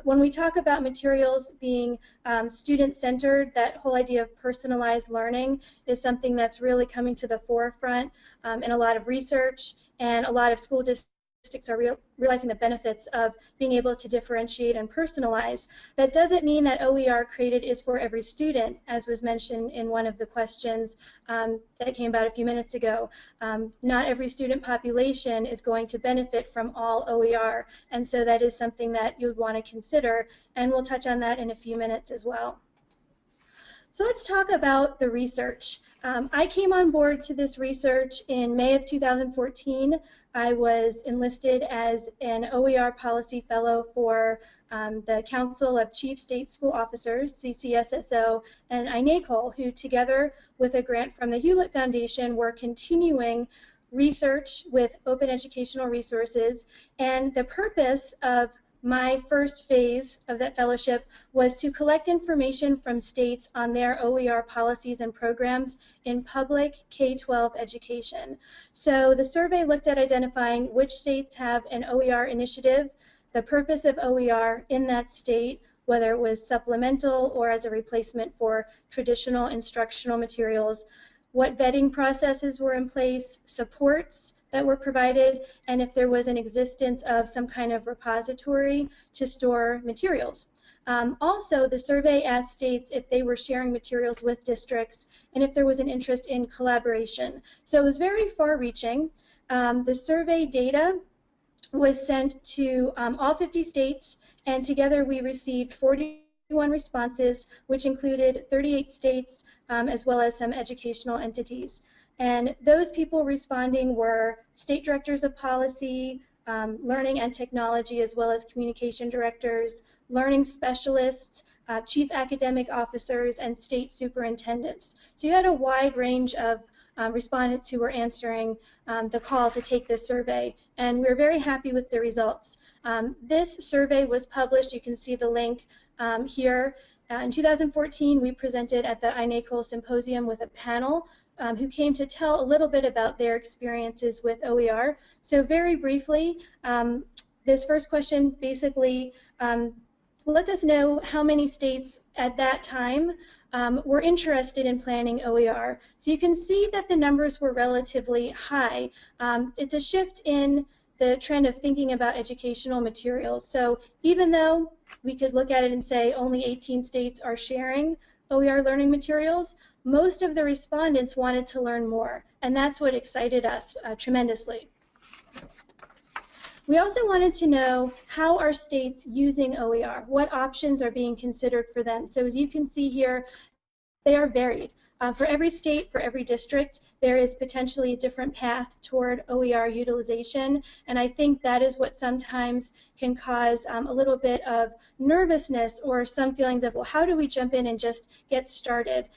When we talk about materials being student-centered, that whole idea of personalized learning is something that's really coming to the forefront in a lot of research, and a lot of school districts are realizing the benefits of being able to differentiate and personalize. That doesn't mean that OER created is for every student, as was mentioned in one of the questions that came about a few minutes ago. Not every student population is going to benefit from all OER, and so that is something that you would want to consider, and we'll touch on that in a few minutes as well. So let's talk about the research. I came on board to this research in May of 2014. I was enlisted as an OER policy fellow for the Council of Chief State School Officers, CCSSO, and INACOL, who together with a grant from the Hewlett Foundation were continuing research with open educational resources, and the purpose of my first phase of that fellowship was to collect information from states on their OER policies and programs in public K-12 education. So the survey looked at identifying which states have an OER initiative, the purpose of OER in that state, whether it was supplemental or as a replacement for traditional instructional materials, what vetting processes were in place, supports that were provided, and if there was an existence of some kind of repository to store materials. Also, the survey asked states if they were sharing materials with districts and if there was an interest in collaboration. So it was very far-reaching. The survey data was sent to all 50 states, and together we received 41 responses, which included 38 states as well as some educational entities. And those people responding were state directors of policy, learning and technology, as well as communication directors, learning specialists, chief academic officers, and state superintendents. So you had a wide range of respondents who were answering the call to take this survey, and we're very happy with the results. This survey was published, you can see the link here. In 2014, we presented at the INACOL Symposium with a panel who came to tell a little bit about their experiences with OER. So very briefly, this first question basically lets us know how many states at that time were interested in planning OER. So you can see that the numbers were relatively high. It's a shift in the trend of thinking about educational materials. So even though we could look at it and say only 18 states are sharing OER learning materials, most of the respondents wanted to learn more, and that's what excited us tremendously. We also wanted to know how are states using OER, what options are being considered for them. So as you can see here, they are varied. For every state, for every district, there is potentially a different path toward OER utilization, and I think that is what sometimes can cause a little bit of nervousness or some feelings of, well, how do we jump in and just get started?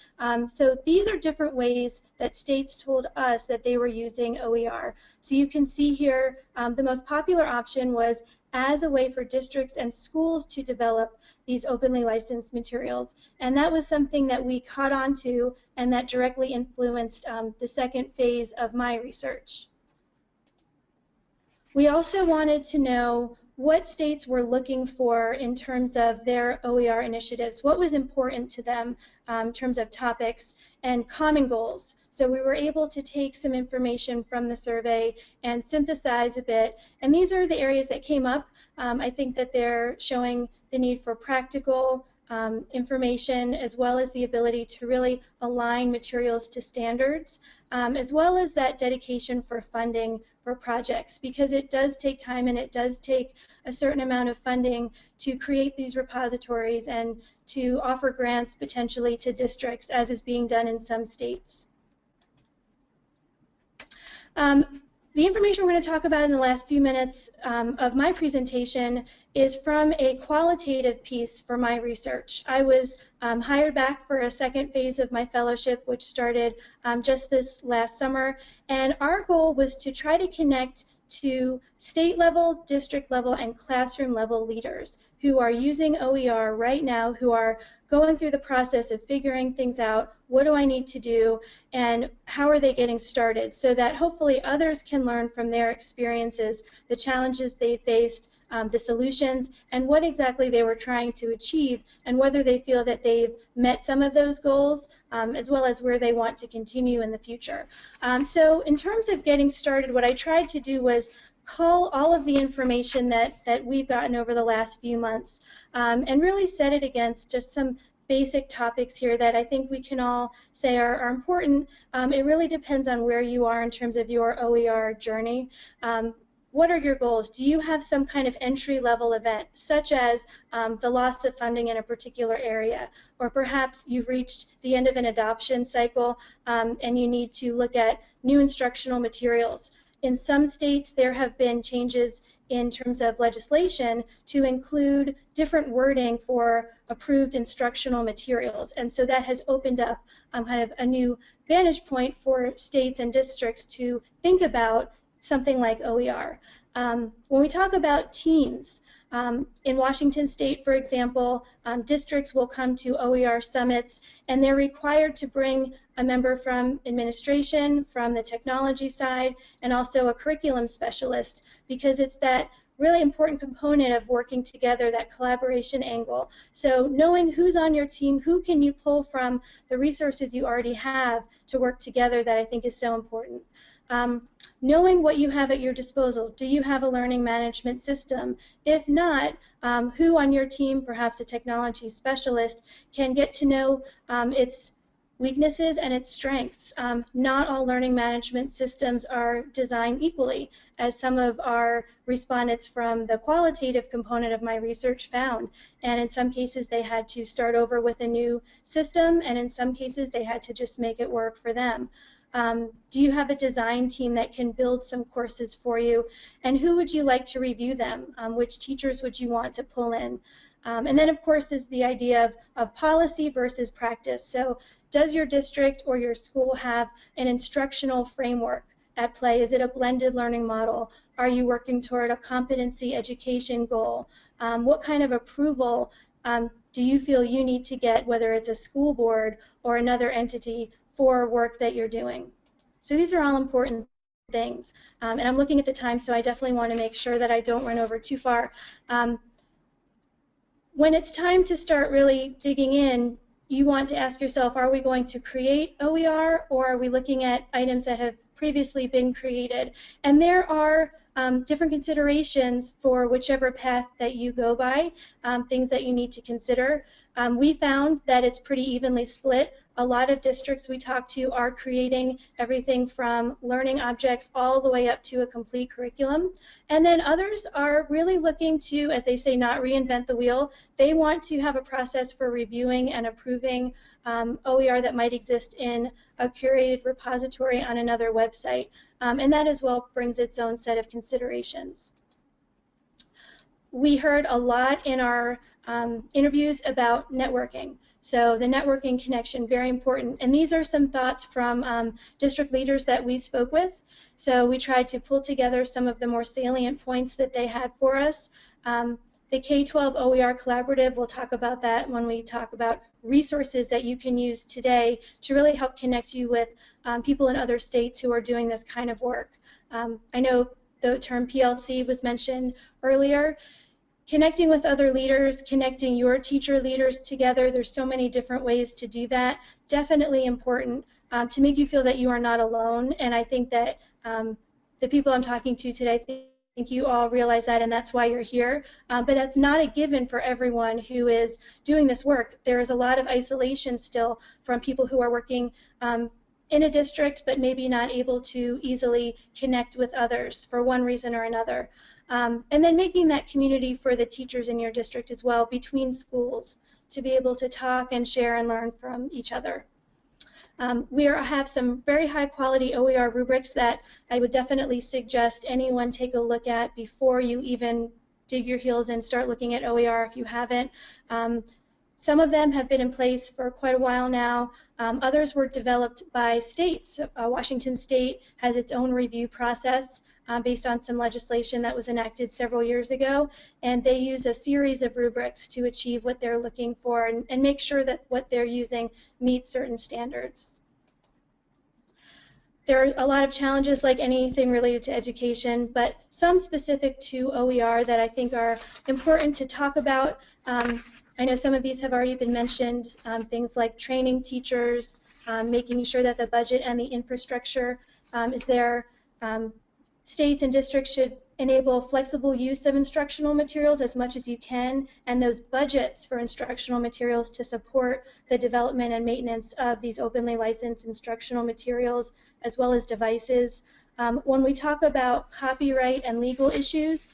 So these are different ways that states told us that they were using OER. So you can see here the most popular option was as a way for districts and schools to develop these openly licensed materials. And that was something that we caught on to and that directly influenced the second phase of my research. We also wanted to know what states were looking for in terms of their OER initiatives, what was important to them in terms of topics and common goals. So we were able to take some information from the survey and synthesize a bit, and these are the areas that came up. I think that they're showing the need for practical information, as well as the ability to really align materials to standards, as well as that dedication for funding for projects, because it does take time and it does take a certain amount of funding to create these repositories and to offer grants potentially to districts, as is being done in some states. The information we're going to talk about in the last few minutes of my presentation is from a qualitative piece for my research. I was hired back for a second phase of my fellowship, which started just this last summer, and our goal was to try to connect to state level, district level, and classroom level leaders who are using OER right now, who are going through the process of figuring things out, what do I need to do, and how are they getting started, so that hopefully others can learn from their experiences, the challenges they faced, the solutions, and what exactly they were trying to achieve, and whether they feel that they've met some of those goals, as well as where they want to continue in the future. So in terms of getting started, what I tried to do was cull all of the information that we've gotten over the last few months and really set it against just some basic topics here that I think we can all say are important. It really depends on where you are in terms of your OER journey. What are your goals? Do you have some kind of entry-level event, such as the loss of funding in a particular area? Or perhaps you've reached the end of an adoption cycle and you need to look at new instructional materials. In some states, there have been changes in terms of legislation to include different wording for approved instructional materials. And so that has opened up kind of a new vantage point for states and districts to think about something like OER. When we talk about teams, in Washington State, for example, districts will come to OER summits, and they're required to bring a member from administration, from the technology side, and also a curriculum specialist, because it's that really important component of working together, that collaboration angle. So knowing who's on your team, who can you pull from the resources you already have to work together, that I think is so important. Knowing what you have at your disposal. Do you have a learning management system? If not, who on your team, perhaps a technology specialist, can get to know its weaknesses and its strengths. Not all learning management systems are designed equally, as some of our respondents from the qualitative component of my research found. And in some cases, they had to start over with a new system, and in some cases, they had to just make it work for them. Do you have a design team that can build some courses for you? And who would you like to review them? Which teachers would you want to pull in? And then, of course, is the idea of policy versus practice. So does your district or your school have an instructional framework at play? Is it a blended learning model? Are you working toward a competency education goal? What kind of approval do you feel you need to get, whether it's a school board or another entity, for work that you're doing? So these are all important things. And I'm looking at the time, so I definitely want to make sure that I don't run over too far. When it's time to start really digging in, you want to ask yourself, are we going to create OER, or are we looking at items that have previously been created? And there are different considerations for whichever path that you go by, things that you need to consider. We found that it's pretty evenly split. A lot of districts we talk to are creating everything from learning objects all the way up to a complete curriculum. And then others are really looking to, as they say, not reinvent the wheel. They want to have a process for reviewing and approving OER that might exist in a curated repository on another website. And that as well brings its own set of considerations. We heard a lot in our interviews about networking. So the networking connection, very important. And these are some thoughts from district leaders that we spoke with. So we tried to pull together some of the more salient points that they had for us. The K-12 OER Collaborative, we'll talk about that when we talk about resources that you can use today to really help connect you with people in other states who are doing this kind of work. I know the term PLC was mentioned earlier. Connecting with other leaders, connecting your teacher leaders together, there's so many different ways to do that. Definitely important to make you feel that you are not alone, and I think that the people I'm talking to today, I think you all realize that, and that's why you're here. But that's not a given for everyone who is doing this work. There is a lot of isolation still from people who are working in a district but maybe not able to easily connect with others for one reason or another. And then making that community for the teachers in your district as well, between schools, to be able to talk and share and learn from each other. We have some very high quality OER rubrics that I would definitely suggest anyone take a look at before you even dig your heels and start looking at OER if you haven't. Some of them have been in place for quite a while now. Others were developed by states. Washington State has its own review process based on some legislation that was enacted several years ago, and they use a series of rubrics to achieve what they're looking for and make sure that what they're using meets certain standards. There are a lot of challenges like anything related to education, but some specific to OER that I think are important to talk about. I know some of these have already been mentioned, things like training teachers, making sure that the budget and the infrastructure is there. States and districts should enable flexible use of instructional materials as much as you can, and those budgets for instructional materials to support the development and maintenance of these openly licensed instructional materials as well as devices. When we talk about copyright and legal issues,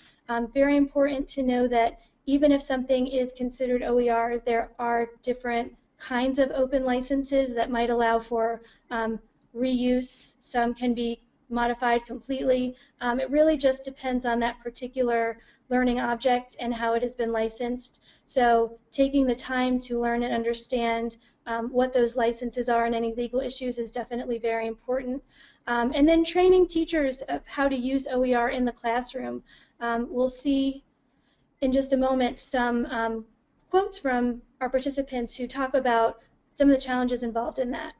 very important to know that even if something is considered OER, there are different kinds of open licenses that might allow for reuse. Some can be modified completely. It really just depends on that particular learning object and how it has been licensed. So taking the time to learn and understand what those licenses are and any legal issues is definitely very important. And then training teachers of how to use OER in the classroom. We'll see in just a moment some quotes from our participants who talk about some of the challenges involved in that.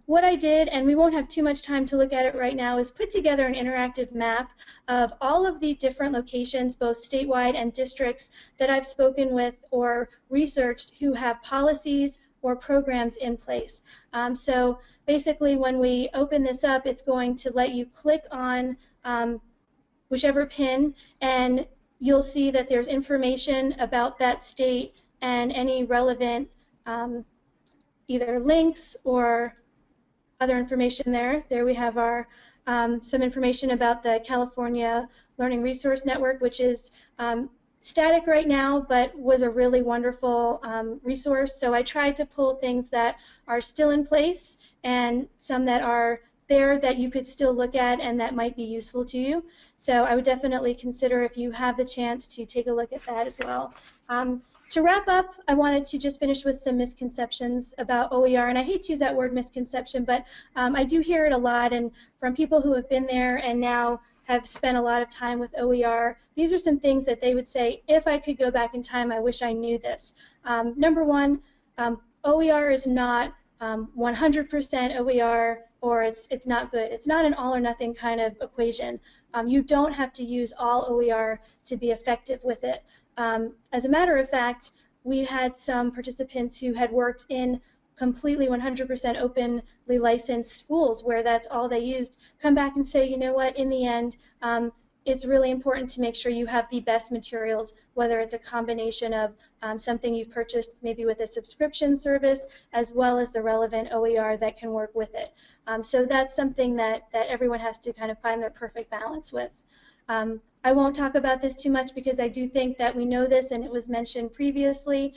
What I did, and we won't have too much time to look at it right now, is put together an interactive map of all of the different locations, both statewide and districts, that I've spoken with or researched who have policies or programs in place. So basically when we open this up, it's going to let you click on whichever pin, and you'll see that there's information about that state and any relevant either links or other information there. There we have our some information about the California Learning Resource Network, which is static right now, but was a really wonderful resource. So I tried to pull things that are still in place and some that are there that you could still look at and that might be useful to you. So I would definitely consider, if you have the chance, to take a look at that as well. To wrap up, I wanted to just finish with some misconceptions about OER, and I hate to use that word misconception, but I do hear it a lot, and from people who have been there and now have spent a lot of time with OER, these are some things that they would say, if I could go back in time, I wish I knew this. Number one, OER is not 100% OER, or it's not good. It's not an all or nothing kind of equation. You don't have to use all OER to be effective with it. As a matter of fact, we had some participants who had worked in completely 100% openly licensed schools where that's all they used come back and say, you know what, in the end, it's really important to make sure you have the best materials, whether it's a combination of something you've purchased maybe with a subscription service, as well as the relevant OER that can work with it. So that's something that everyone has to kind of find their perfect balance with. I won't talk about this too much because I do think that we know this and it was mentioned previously,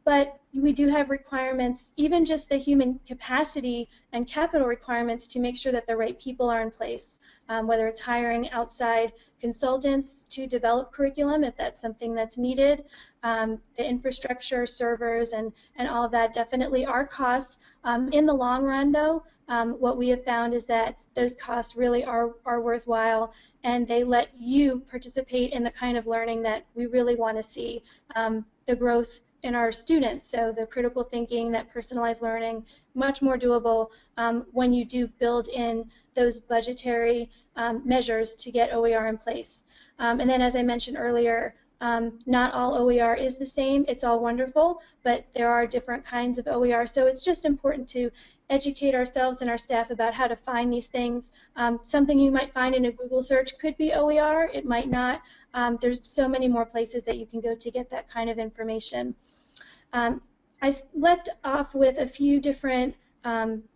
but we do have requirements, even just the human capacity and capital requirements to make sure that the right people are in place, whether it's hiring outside consultants to develop curriculum if that's something that's needed. The infrastructure, servers, and all of that definitely are costs. In the long run, though, what we have found is that those costs really are worthwhile, and they let you participate in the kind of learning that we really want to see, the growth in our students. So the critical thinking, that personalized learning, much more doable when you do build in those budgetary measures to get OER in place. And then, as I mentioned earlier, not all OER is the same. It's all wonderful, but there are different kinds of OER. So it's just important to educate ourselves and our staff about how to find these things. Something you might find in a Google search could be OER. It might not. There's so many more places that you can go to get that kind of information. I left off with a few different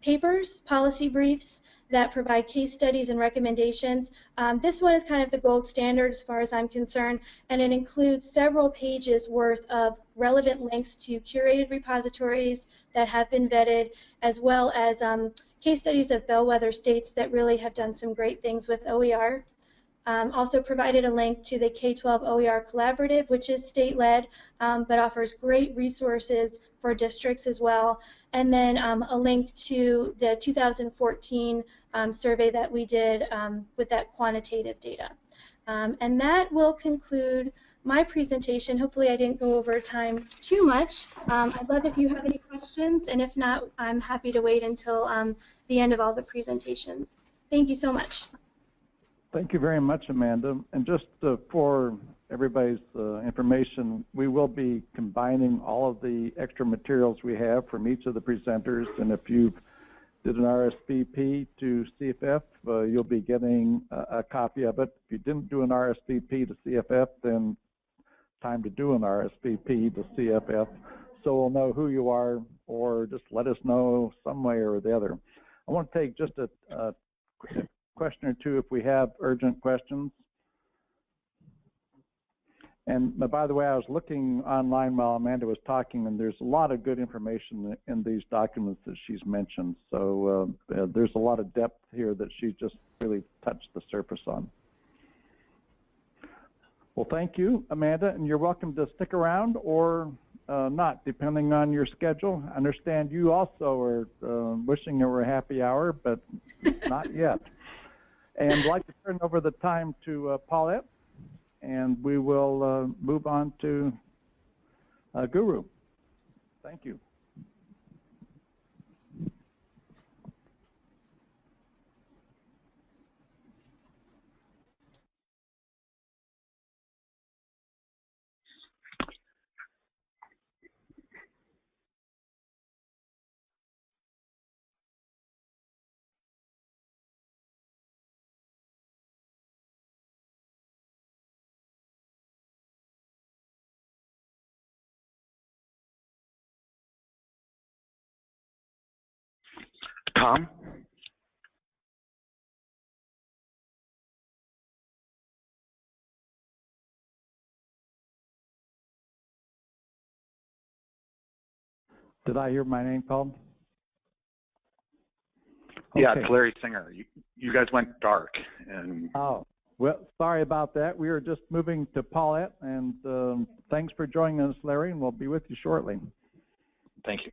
papers, policy briefs, that provide case studies and recommendations. This one is kind of the gold standard as far as I'm concerned, and it includes several pages worth of relevant links to curated repositories that have been vetted, as well as case studies of bellwether states that really have done some great things with OER. Also provided a link to the K-12 OER Collaborative, which is state-led, but offers great resources for districts as well. And then a link to the 2014 survey that we did with that quantitative data. And that will conclude my presentation. Hopefully I didn't go over time too much. I'd love if you have any questions, and if not, I'm happy to wait until the end of all the presentations. Thank you so much. Thank you very much, Amanda. And just for everybody's information, we will be combining all of the extra materials we have from each of the presenters. And if you did an RSVP to CFF, you'll be getting a copy of it. If you didn't do an RSVP to CFF, then time to do an RSVP to CFF, so we'll know who you are, or just let us know some way or the other. I want to take just a question or two if we have urgent questions. And by the way, I was looking online while Amanda was talking, and there's a lot of good information in these documents that she's mentioned. So there's a lot of depth here that she just really touched the surface on. Well, thank you, Amanda, and you're welcome to stick around or not, depending on your schedule. I understand you also are wishing there were a happy hour, but not yet. And I'd like to turn over the time to Paulette, and we will move on to Gooru. Thank you. Tom? Did I hear my name called? Yeah, Okay. it's Larry Singer. You guys went dark, and Oh, well, sorry about that. We are just moving to Paulette, and thanks for joining us, Larry, and we'll be with you shortly. thank you.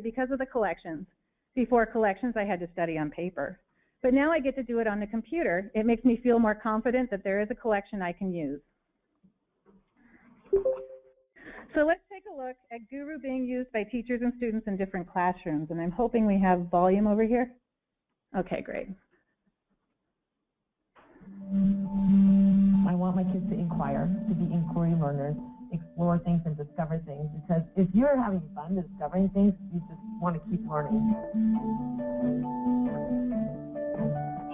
because of the collections. Before collections, I had to study on paper. But now I get to do it on the computer. It makes me feel more confident that there is a collection I can use. So let's take a look at Gooru being used by teachers and students in different classrooms. And I'm hoping we have volume over here. Okay, great. I want my kids to inquire, to be inquiry learners, explore things and discover things, because if you're having fun discovering things, you just want to keep learning.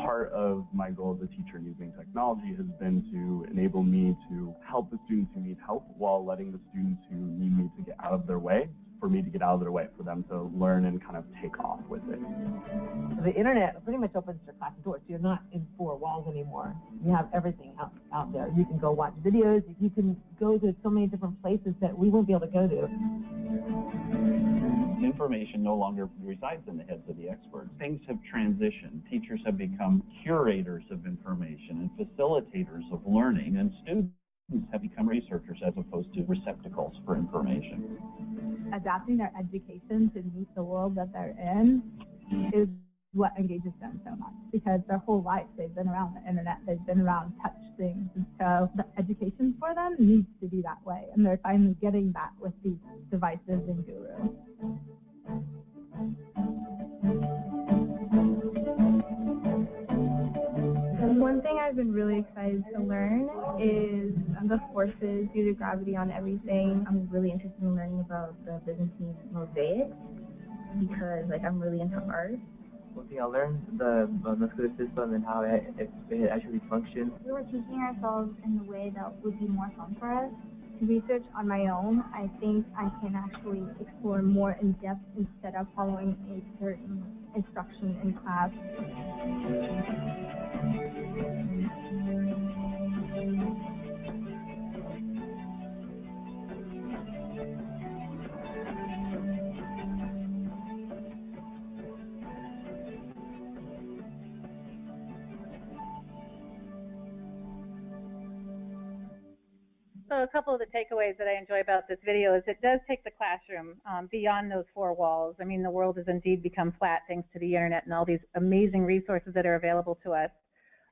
Part of my goal as a teacher using technology has been to enable me to help the students who need help while letting the students who need me to get out of their way, for me to get out of their way, for them to learn and kind of take off with it. The internet pretty much opens your class doors. You're not in four walls anymore. You have everything out there. You can go watch videos. You can go to so many different places that we wouldn't be able to go to. Information no longer resides in the heads of the experts. Things have transitioned. Teachers have become curators of information and facilitators of learning, and students have become researchers as opposed to receptacles for information. Adapting their education to meet the world that they're in is what engages them so much, because their whole life they've been around the internet, they've been around touch things, and so the education for them needs to be that way, and they're finally getting that with these devices in Gooru. One thing I've been really excited to learn is the forces due to gravity on everything. I'm really interested in learning about the Byzantine mosaics because I'm really into art. One thing I learned the muscular system and how it actually functions. We were teaching ourselves in the way that would be more fun for us. To research on my own, I think I can actually explore more in depth instead of following a certain instruction in class. So a couple of the takeaways that I enjoy about this video is it does take the classroom beyond those four walls. I mean, the world has indeed become flat thanks to the internet and all these amazing resources that are available to us.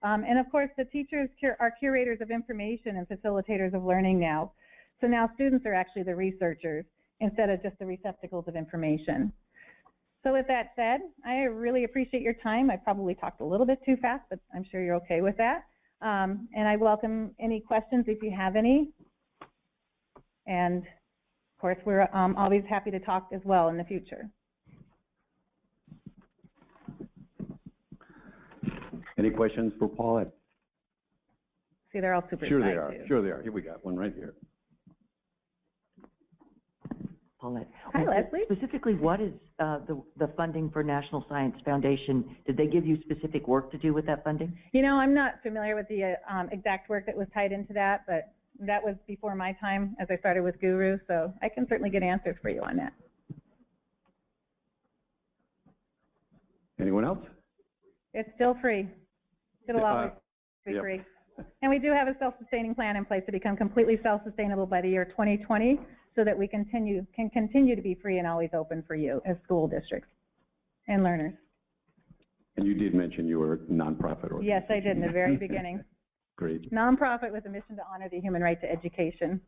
And of course, the teachers are curators of information and facilitators of learning now. So now students are actually the researchers instead of just the receptacles of information. So with that said, I really appreciate your time. I probably talked a little bit too fast, but I'm sure you're okay with that. And I welcome any questions if you have any. And of course, we're always happy to talk as well in the future. Any questions for Paulette? See, they're all super Sure they excited are. too. Sure they are. Here we got one right here. Paulette. Hi, Leslie. Specifically, what is the funding for National Science Foundation? Did they give you specific work to do with that funding? You know, I'm not familiar with the exact work that was tied into that, but that was before my time as I started with Gooru, so I can certainly get answers for you on that. Anyone else? It's still free. It'll always be free. And we do have a self-sustaining plan in place to become completely self-sustainable by the year 2020 so that we can continue to be free and always open for you as school districts and learners. And you did mention you were a nonprofit organization. Yes, I did in the very beginning. Great. Nonprofit with a mission to honor the human right to education.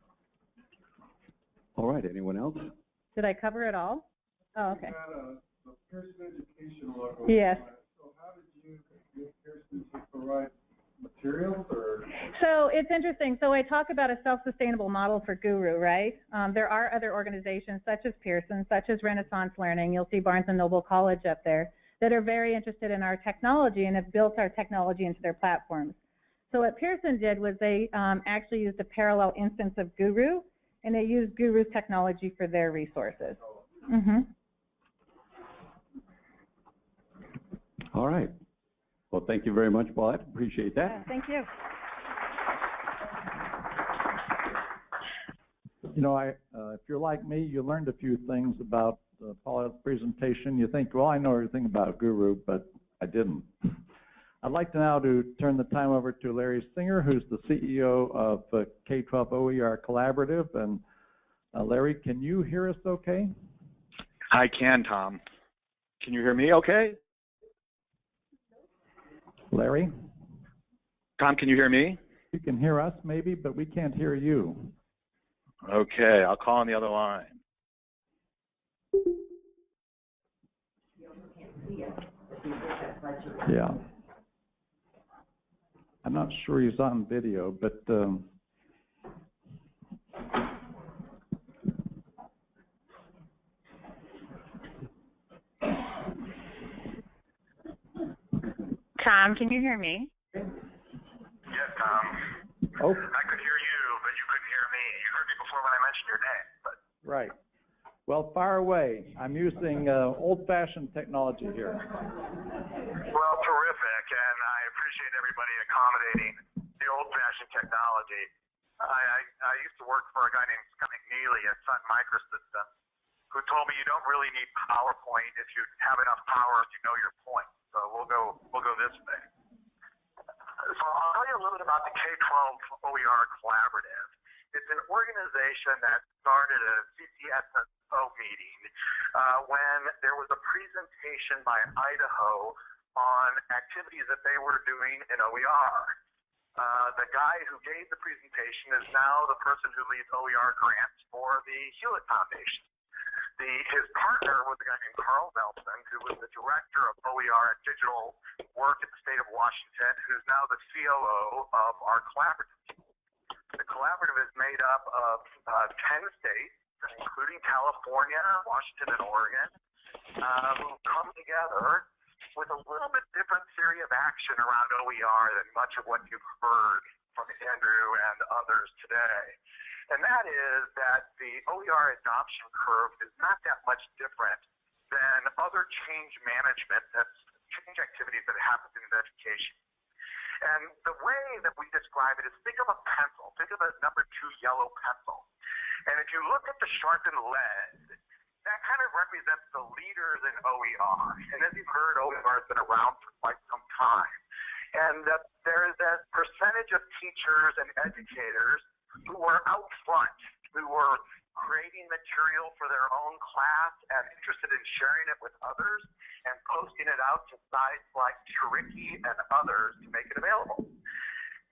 All right, anyone else? Did I cover it all? Oh, okay. The Pearson Education logo. Yes. So how did you get Pearson to provide materials or? So it's interesting. So I talk about a self-sustainable model for Gooru, right? There are other organizations such as Pearson, such as Renaissance Learning. You'll see Barnes & Noble College up there that are very interested in our technology and have built our technology into their platforms. So what Pearson did was they actually used a parallel instance of Gooru, and they used Guru's technology for their resources. Mm-hmm. All right. Well, thank you very much, Paulette. Appreciate that. Yeah, thank you. You know, if you're like me, you learned a few things about Paulette's presentation. You think, well, I know everything about Gooru, but I didn't. I'd like now to turn the time over to Larry Singer, who's the CEO of K-12 OER Collaborative. And Larry, can you hear us okay? I can, Tom. Can you hear me okay? Larry, Tom, can you hear me? you can hear us maybe, but we can't hear you. Okay, I'll call on the other line. Yeah. I'm not sure he's on video, but Tom, can you hear me? Yes, Tom. oh, I could hear you, but you couldn't hear me. You heard me before when I mentioned your name, but right. Well, fire away. I'm using old-fashioned technology here. well, terrific, and I appreciate everybody accommodating the old-fashioned technology. I used to work for a guy named Scott McNeely at Sun Microsystems, who told me you don't really need PowerPoint if you have enough power if you know your point. So we'll go this way. So I'll tell you a little bit about the K-12 OER Collaborative. It's an organization that started a CCSO meeting when there was a presentation by Idaho on activities that they were doing in OER. The guy who gave the presentation is now the person who leads OER grants for the Hewlett Foundation. His partner was a guy named Carl Nelson, who was the director of OER and digital work at the state of Washington, who's now the COO of our collaborative. The collaborative is made up of 10 states, including California, Washington, and Oregon, who come together with a little bit different theory of action around OER than much of what you've heard from Andrew and others today. And that is that the OER adoption curve is not that much different than other change management, that's change activities that happen in education. And the way that we describe it is think of a pencil, think of a number 2 yellow pencil. And if you look at the sharpened lead, that kind of represents the leaders in OER. And as you've heard, OER has been around for quite some time. And there is a percentage of teachers and educators who were out front, who were creating material for their own class and interested in sharing it with others and posting it out to sites like Chiriki and others to make it available.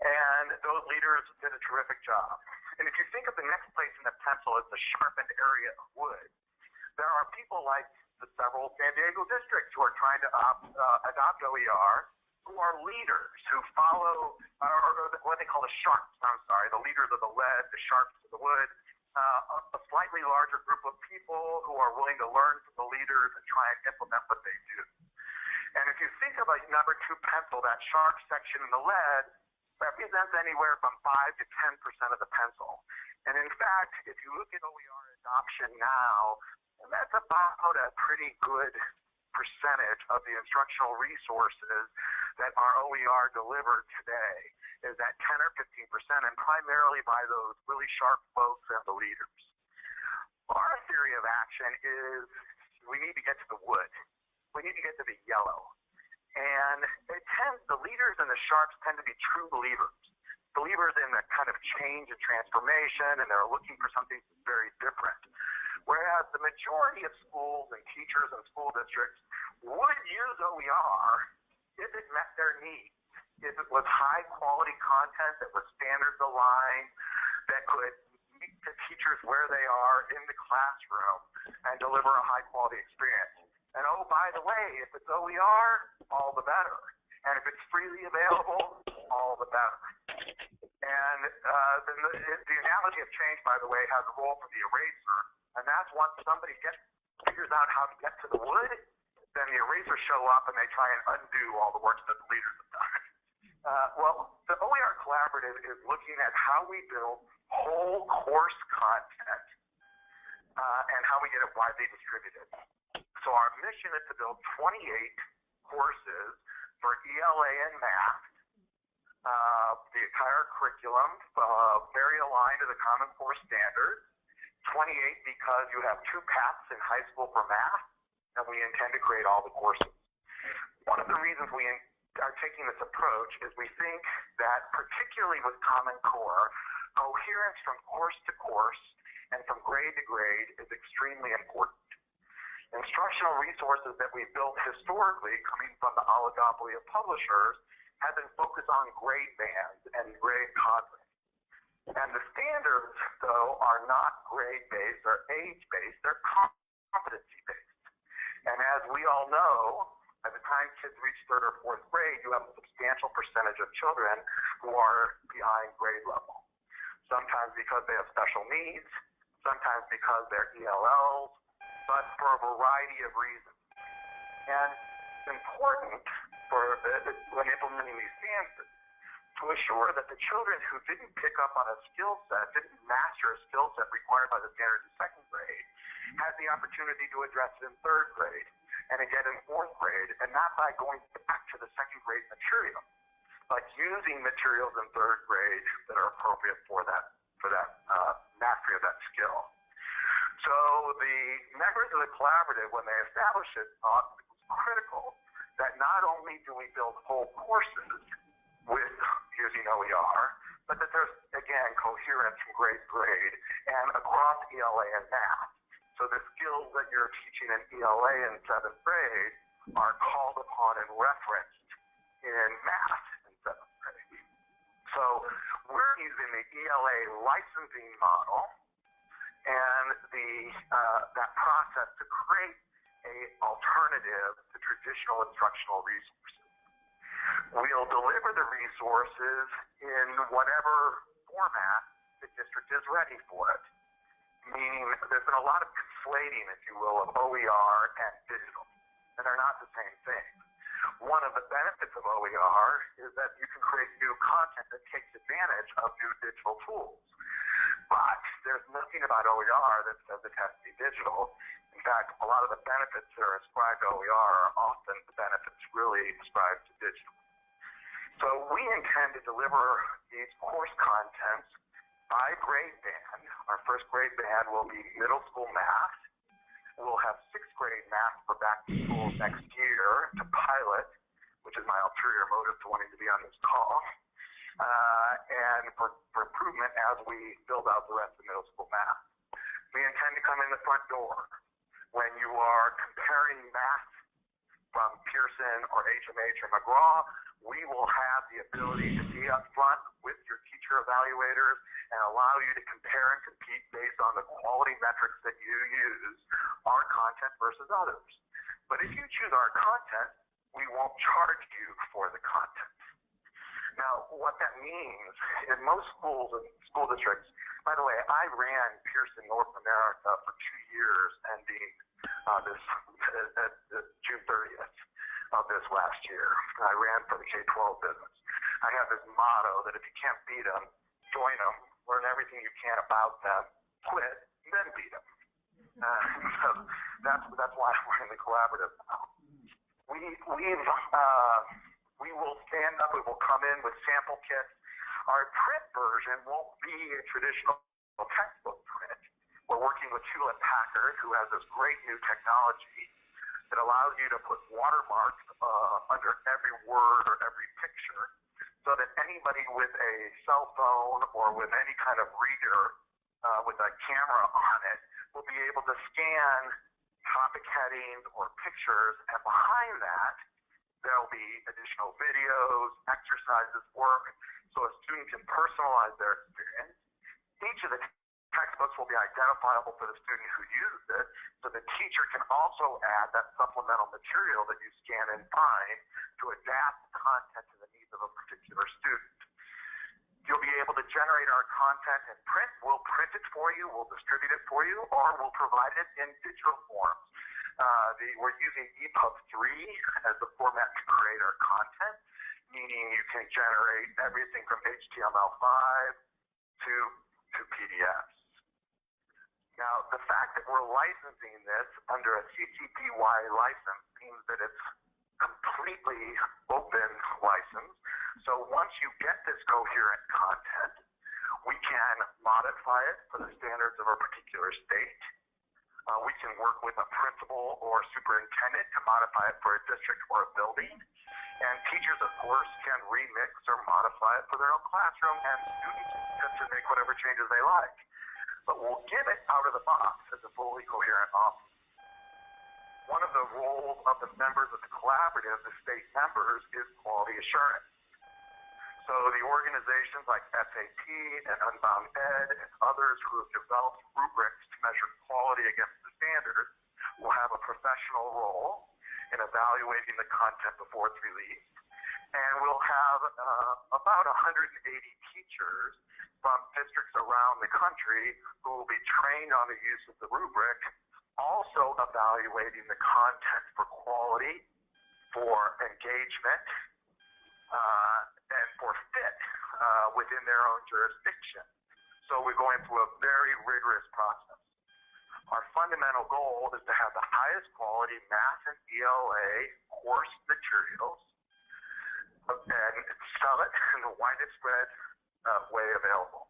And those leaders did a terrific job. And if you think of the next place in the pencil as the sharpened area of wood, there are people like the several San Diego districts who are trying to adopt OER, who are leaders who follow, or what they call the sharps, the leaders of the lead, the sharps of the wood, a slightly larger group of people who are willing to learn from the leaders and try and implement what they do. And if you think of a number 2 pencil, that sharp section in the lead represents anywhere from 5 to 10% of the pencil. And in fact, if you look at OER adoption now, that's about a pretty good percentage of the instructional resources that our OER delivered today is at 10 or 15%, and primarily by those really sharp folks and the leaders. Our theory of action is we need to get to the wood. We need to get to the yellow. And the leaders and the sharps tend to be true believers in the kind of change and transformation, and they're looking for something very different. Whereas the majority of schools and teachers and school districts would use OER if it met their needs, if it was high quality content that was standards aligned, that could meet the teachers where they are in the classroom and deliver a high quality experience. And oh, by the way, if it's OER, all the better. And if it's freely available, all the better. And the analogy of change, by the way, has a role for the eraser. And that's once somebody figures out how to get to the wood, then the erasers show up and they try and undo all the work that the leaders have done. Well, the OER Collaborative is looking at how we build whole course content and how we get it widely distributed. So our mission is to build 28 courses for ELA and math, the entire curriculum, very aligned to the Common Core standards. 28 because you have 2 paths in high school for math, and we intend to create all the courses. One of the reasons we are taking this approach is we think that, particularly with Common Core, coherence from course to course and from grade to grade is extremely important. Instructional resources that we built historically, coming from the oligopoly of publishers, have been focused on grade bands and grade cadres. And the standards, though, are not grade-based or age-based, they're competency-based. And as we all know, by the time kids reach 3rd or 4th grade, you have a substantial percentage of children who are behind grade level. Sometimes because they have special needs, sometimes because they're ELLs, but for a variety of reasons. And it's important for when implementing these standards to assure that the children who didn't pick up on a skill set, didn't master a skill set required by the standards in 2nd grade, had the opportunity to address it in 3rd grade and again in 4th grade, and not by going back to the 2nd grade material, but using materials in 3rd grade that are appropriate for that mastery of that skill. So the members of the collaborative, when they established it, thought it was critical that not only do we build whole courses with using OER, but that there's, again, coherence from grade to grade and across ELA and math. So the skills that you're teaching in ELA in 7th grade are called upon and referenced in math in 7th grade. So we're using the ELA licensing model and that process to create an alternative to traditional instructional resources. We'll deliver the resources in whatever format the district is ready for it, meaning there's been a lot of conflating, if you will, of OER and digital, and they're not the same thing. One of the benefits of OER is that you can create new content that takes advantage of new digital tools. But there's nothing about OER that says it has to be digital. In fact, a lot of the benefits that are ascribed to OER are often the benefits really ascribed to digital. So we intend to deliver these course contents by grade band. Our 1st grade band will be middle school math. We'll have 6th grade math for back to school next year to pilot, which is my ulterior motive to wanting to be on this call, and for improvement as we build out the rest of middle school math. We intend to come in the front door. When you are comparing math from Pearson or HMH or McGraw, we will have the ability to be up front with your teacher evaluators and allow you to compare and compete based on the quality metrics that you use, our content versus others. But if you choose our content, we won't charge you for the content. Now, what that means, in most schools and school districts, by the way, I ran Pearson North America for 2 years, ending June 30th of this last year. I ran for the K-12 business. I have this motto that if you can't beat them, join them, learn everything you can about them, quit, and then beat them. So that's why I'm running the collaborative now. We will stand up, we will come in with sample kits. Our print version won't be a traditional textbook print. We're working with Hewlett Packard, who has this great new technology that allows you to put watermarks under every word or every picture, so that anybody with a cell phone or with any kind of reader with a camera on it will be able to scan topic headings or pictures, and behind that there'll be additional videos, exercises, work, so a student can personalize their experience. Each of the textbooks will be identifiable for the student who used it, so the teacher can also add that supplemental material that you scan and find to adapt the content to the needs of a particular student. You'll be able to generate our content in print. We'll print it for you, we'll distribute it for you, or we'll provide it in digital forms. We're using EPUB 3 as the format to create our content, meaning you can generate everything from HTML5 to PDFs. Now, the fact that we're licensing this under a CC-BY license means that it's completely open license. So once you get this coherent content, we can modify it for the standards of a particular state. We can work with a principal or superintendent to modify it for a district or a building. And teachers, of course, can remix or modify it for their own classroom, and students can make whatever changes they like. But we'll give it out of the box as a fully coherent offering. one of the roles of the members of the collaborative, the state members, is quality assurance. So the organizations like SAP and Unbound Ed and others who have developed rubrics to measure quality against the standards will have a professional role in evaluating the content before it's released. And we'll have about 180 teachers from districts around the country who will be trained on the use of the rubric, also evaluating the content for quality, for engagement, and for fit within their own jurisdiction. So we're going through a very rigorous process. Our fundamental goal is to have the highest quality math and ELA course materials and sell it in the widest spread way available.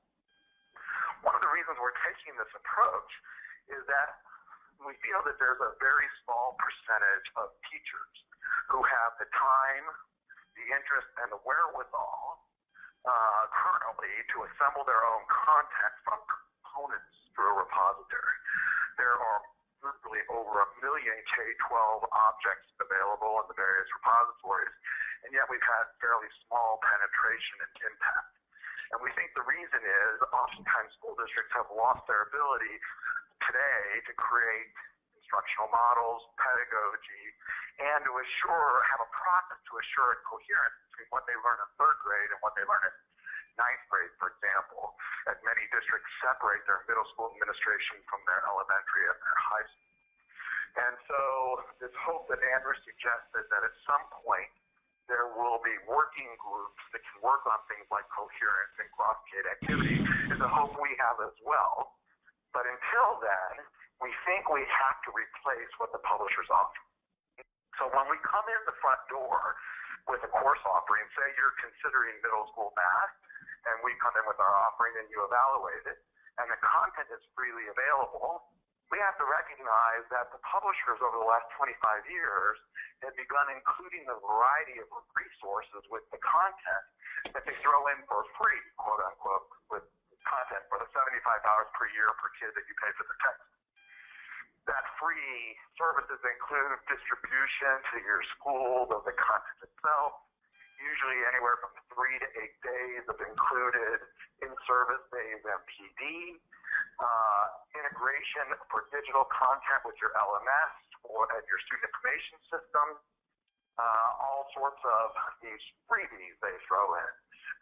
One of the reasons we're taking this approach is that we feel that there's a very small percentage of teachers who have the time, the interest, and the wherewithal currently to assemble their own content from components through a repository. There are literally over 1 million K-12 objects available in the various repositories, and yet we've had fairly small penetration and impact. And we think the reason is oftentimes school districts have lost their ability today to create instructional models, pedagogy, and to have a process to assure coherence between what they learn in 3rd grade and what they learn in 9th grade, for example, as many districts separate their middle school administration from their elementary and their high school. And so this hope that Andrew suggested that at some point there will be working groups that can work on things like coherence and cross-gate activity is a hope we have as well. But until then, we think we have to replace what the publishers offer. So when we come in the front door with a course offering, say you're considering middle school math, and we come in with our offering and you evaluate it, and the content is freely available, we have to recognize that the publishers over the last 25 years have begun including the variety of resources with the content that they throw in for free, quote unquote, with content for the $75 per year per kid that you pay for the text. That free services include distribution to your school of the content itself, usually anywhere from 3 to 8 days of included in-service days MPD, integration for digital content with your LMS and your student information system, all sorts of these freebies they throw in,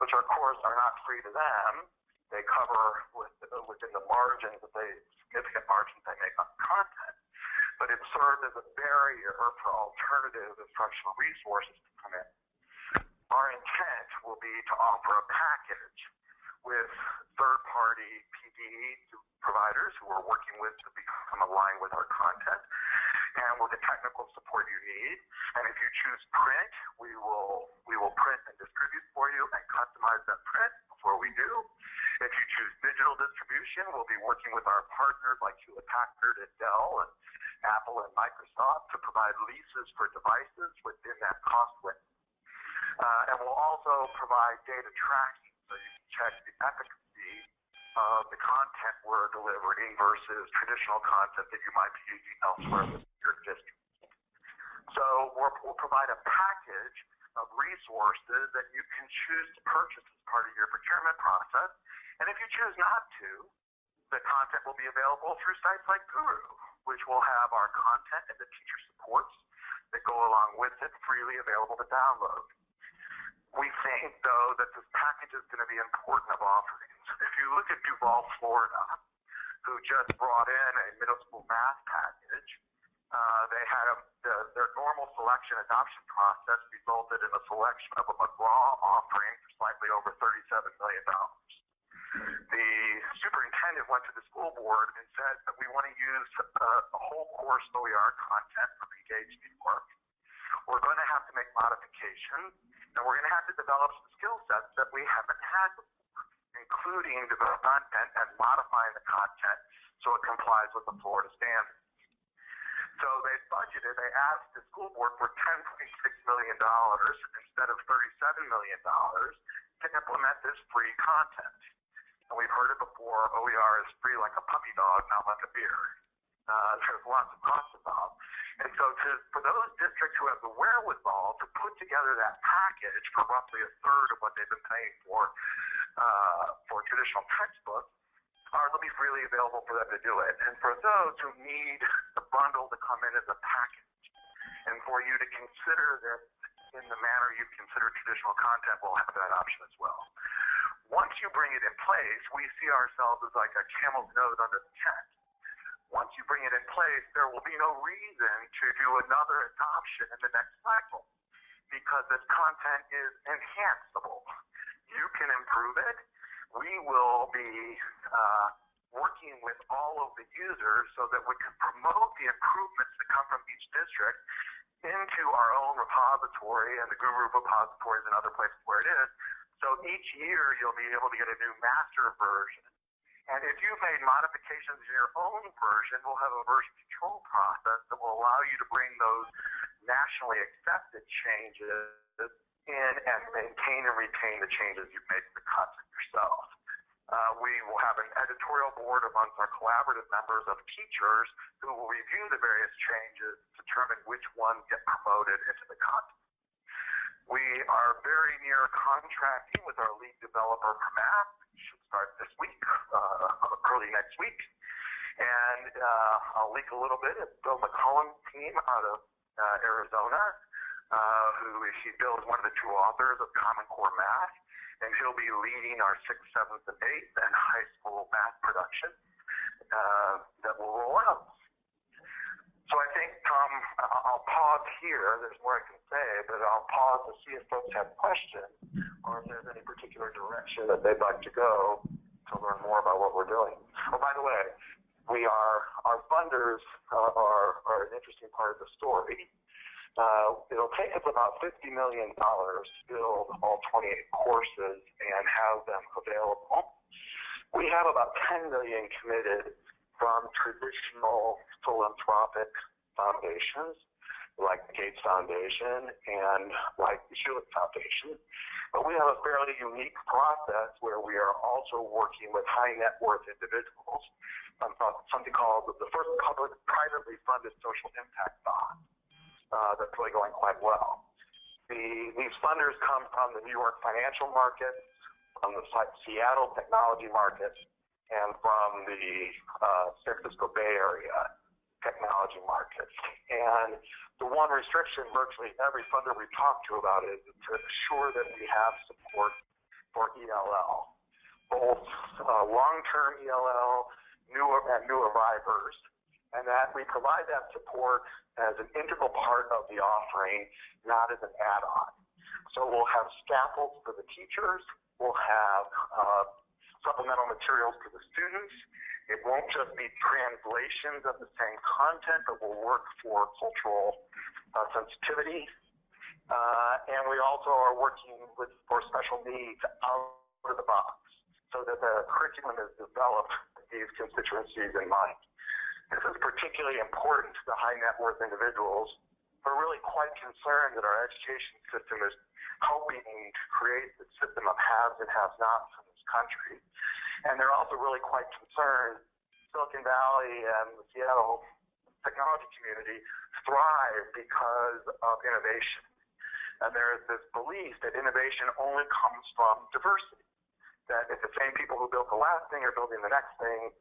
which of course are not free to them. They cover within the margins significant margins they make on content, but it served as a barrier for alternative instructional resources to come in. Our intent will be to offer a package with third-party PD providers who we're working with to become aligned with our content and with the technical support you need. And if you choose print, we will print and distribute for you and customize that print before we do. If you choose digital distribution, we'll be working with our partners like Hewlett-Packard and Dell and Apple and Microsoft to provide leases for devices within that cost window. And we'll also provide data tracking so you can check the efficacy of the content we're delivering versus traditional content that you might be using elsewhere in your district. So we'll provide a package of resources that you can choose to purchase as part of your procurement process. And if you choose not to, the content will be available through sites like Gooru, which will have our content and the teacher supports that go along with it freely available to download. We think, though, that this package is going to be important of offerings. If you look at Duval, Florida, who just brought in a middle school math package, they had their normal selection adoption process resulted in a selection of a McGraw offering for slightly over $37 million. The superintendent went to the school board and said that we want to use a whole course OER content from Engage New York. We're going to have to make modifications, and we're going to have to develop some skill sets that we haven't had before, including developing content and modifying the content so it complies with the Florida standards. So they asked the school board for $10.6 million instead of $37 million to implement this free content. And we've heard it before, OER is free like a puppy dog, not like a beer. there's lots of costs involved. And so for those districts who have the wherewithal to put together that package for roughly a third of what they've been paying for traditional textbooks, ours will be freely available for them to do it. And for those who need the bundle to come in as a package, and for you to consider this in the manner you consider traditional content, we'll have that option as well. Once you bring it in place, we see ourselves as like a camel's nose under the tent. Once you bring it in place, there will be no reason to do another adoption in the next cycle, because this content is enhanceable. You can improve it. We will be working with all of the users so that we can promote the improvements that come from each district into our own repository and the Gooru repositories and other places where it is. So each year you'll be able to get a new master version. And if you've made modifications in your own version, we'll have a version control process that will allow you to bring those nationally accepted changes in and maintain and retain the changes you've made to the content yourself. We will have an editorial board amongst our collaborative members of teachers who will review the various changes, determine which ones get promoted into the content. We are very near contracting with our lead developer for math. We should start this week, early next week. And I'll leak a little bit. It's Bill McCullen's team out of Arizona, Bill is one of the two authors of Common Core Math, and he'll be leading our 6th, 7th, and 8th and high school math production that will roll out. So I think, Tom, I'll pause here. There's more I can say, but I'll pause to see if folks have questions or if there's any particular direction that they'd like to go to learn more about what we're doing. Oh, by the way, our funders are an interesting part of the story. It'll take us about $50 million to build all 28 courses and have them available. We have about $10 million committed from traditional philanthropic foundations like the Gates Foundation and like the Hewlett Foundation. But we have a fairly unique process where we are also working with high net worth individuals on something called the first public privately funded social impact bond. That's really going quite well. These funders come from the New York financial market, from the Seattle technology market, and from the San Francisco Bay Area technology markets. And the one restriction virtually every funder we talk to about is to ensure that we have support for ELL, both long-term ELL, new arrivers, and that we provide that support as an integral part of the offering, not as an add-on. So we'll have scaffolds for the teachers, we'll have supplemental materials for the students. It won't just be translations of the same content, but we'll work for cultural sensitivity. And we also are working for special needs out of the box so that the curriculum is developed with these constituencies in mind. This is particularly important to the high net worth individuals who are really quite concerned that our education system is helping to create the system of haves and have-nots in this country. And they're also really quite concerned Silicon Valley and the Seattle technology community thrive because of innovation. And there's this belief that innovation only comes from diversity, that if the same people who built the last thing are building the next thing,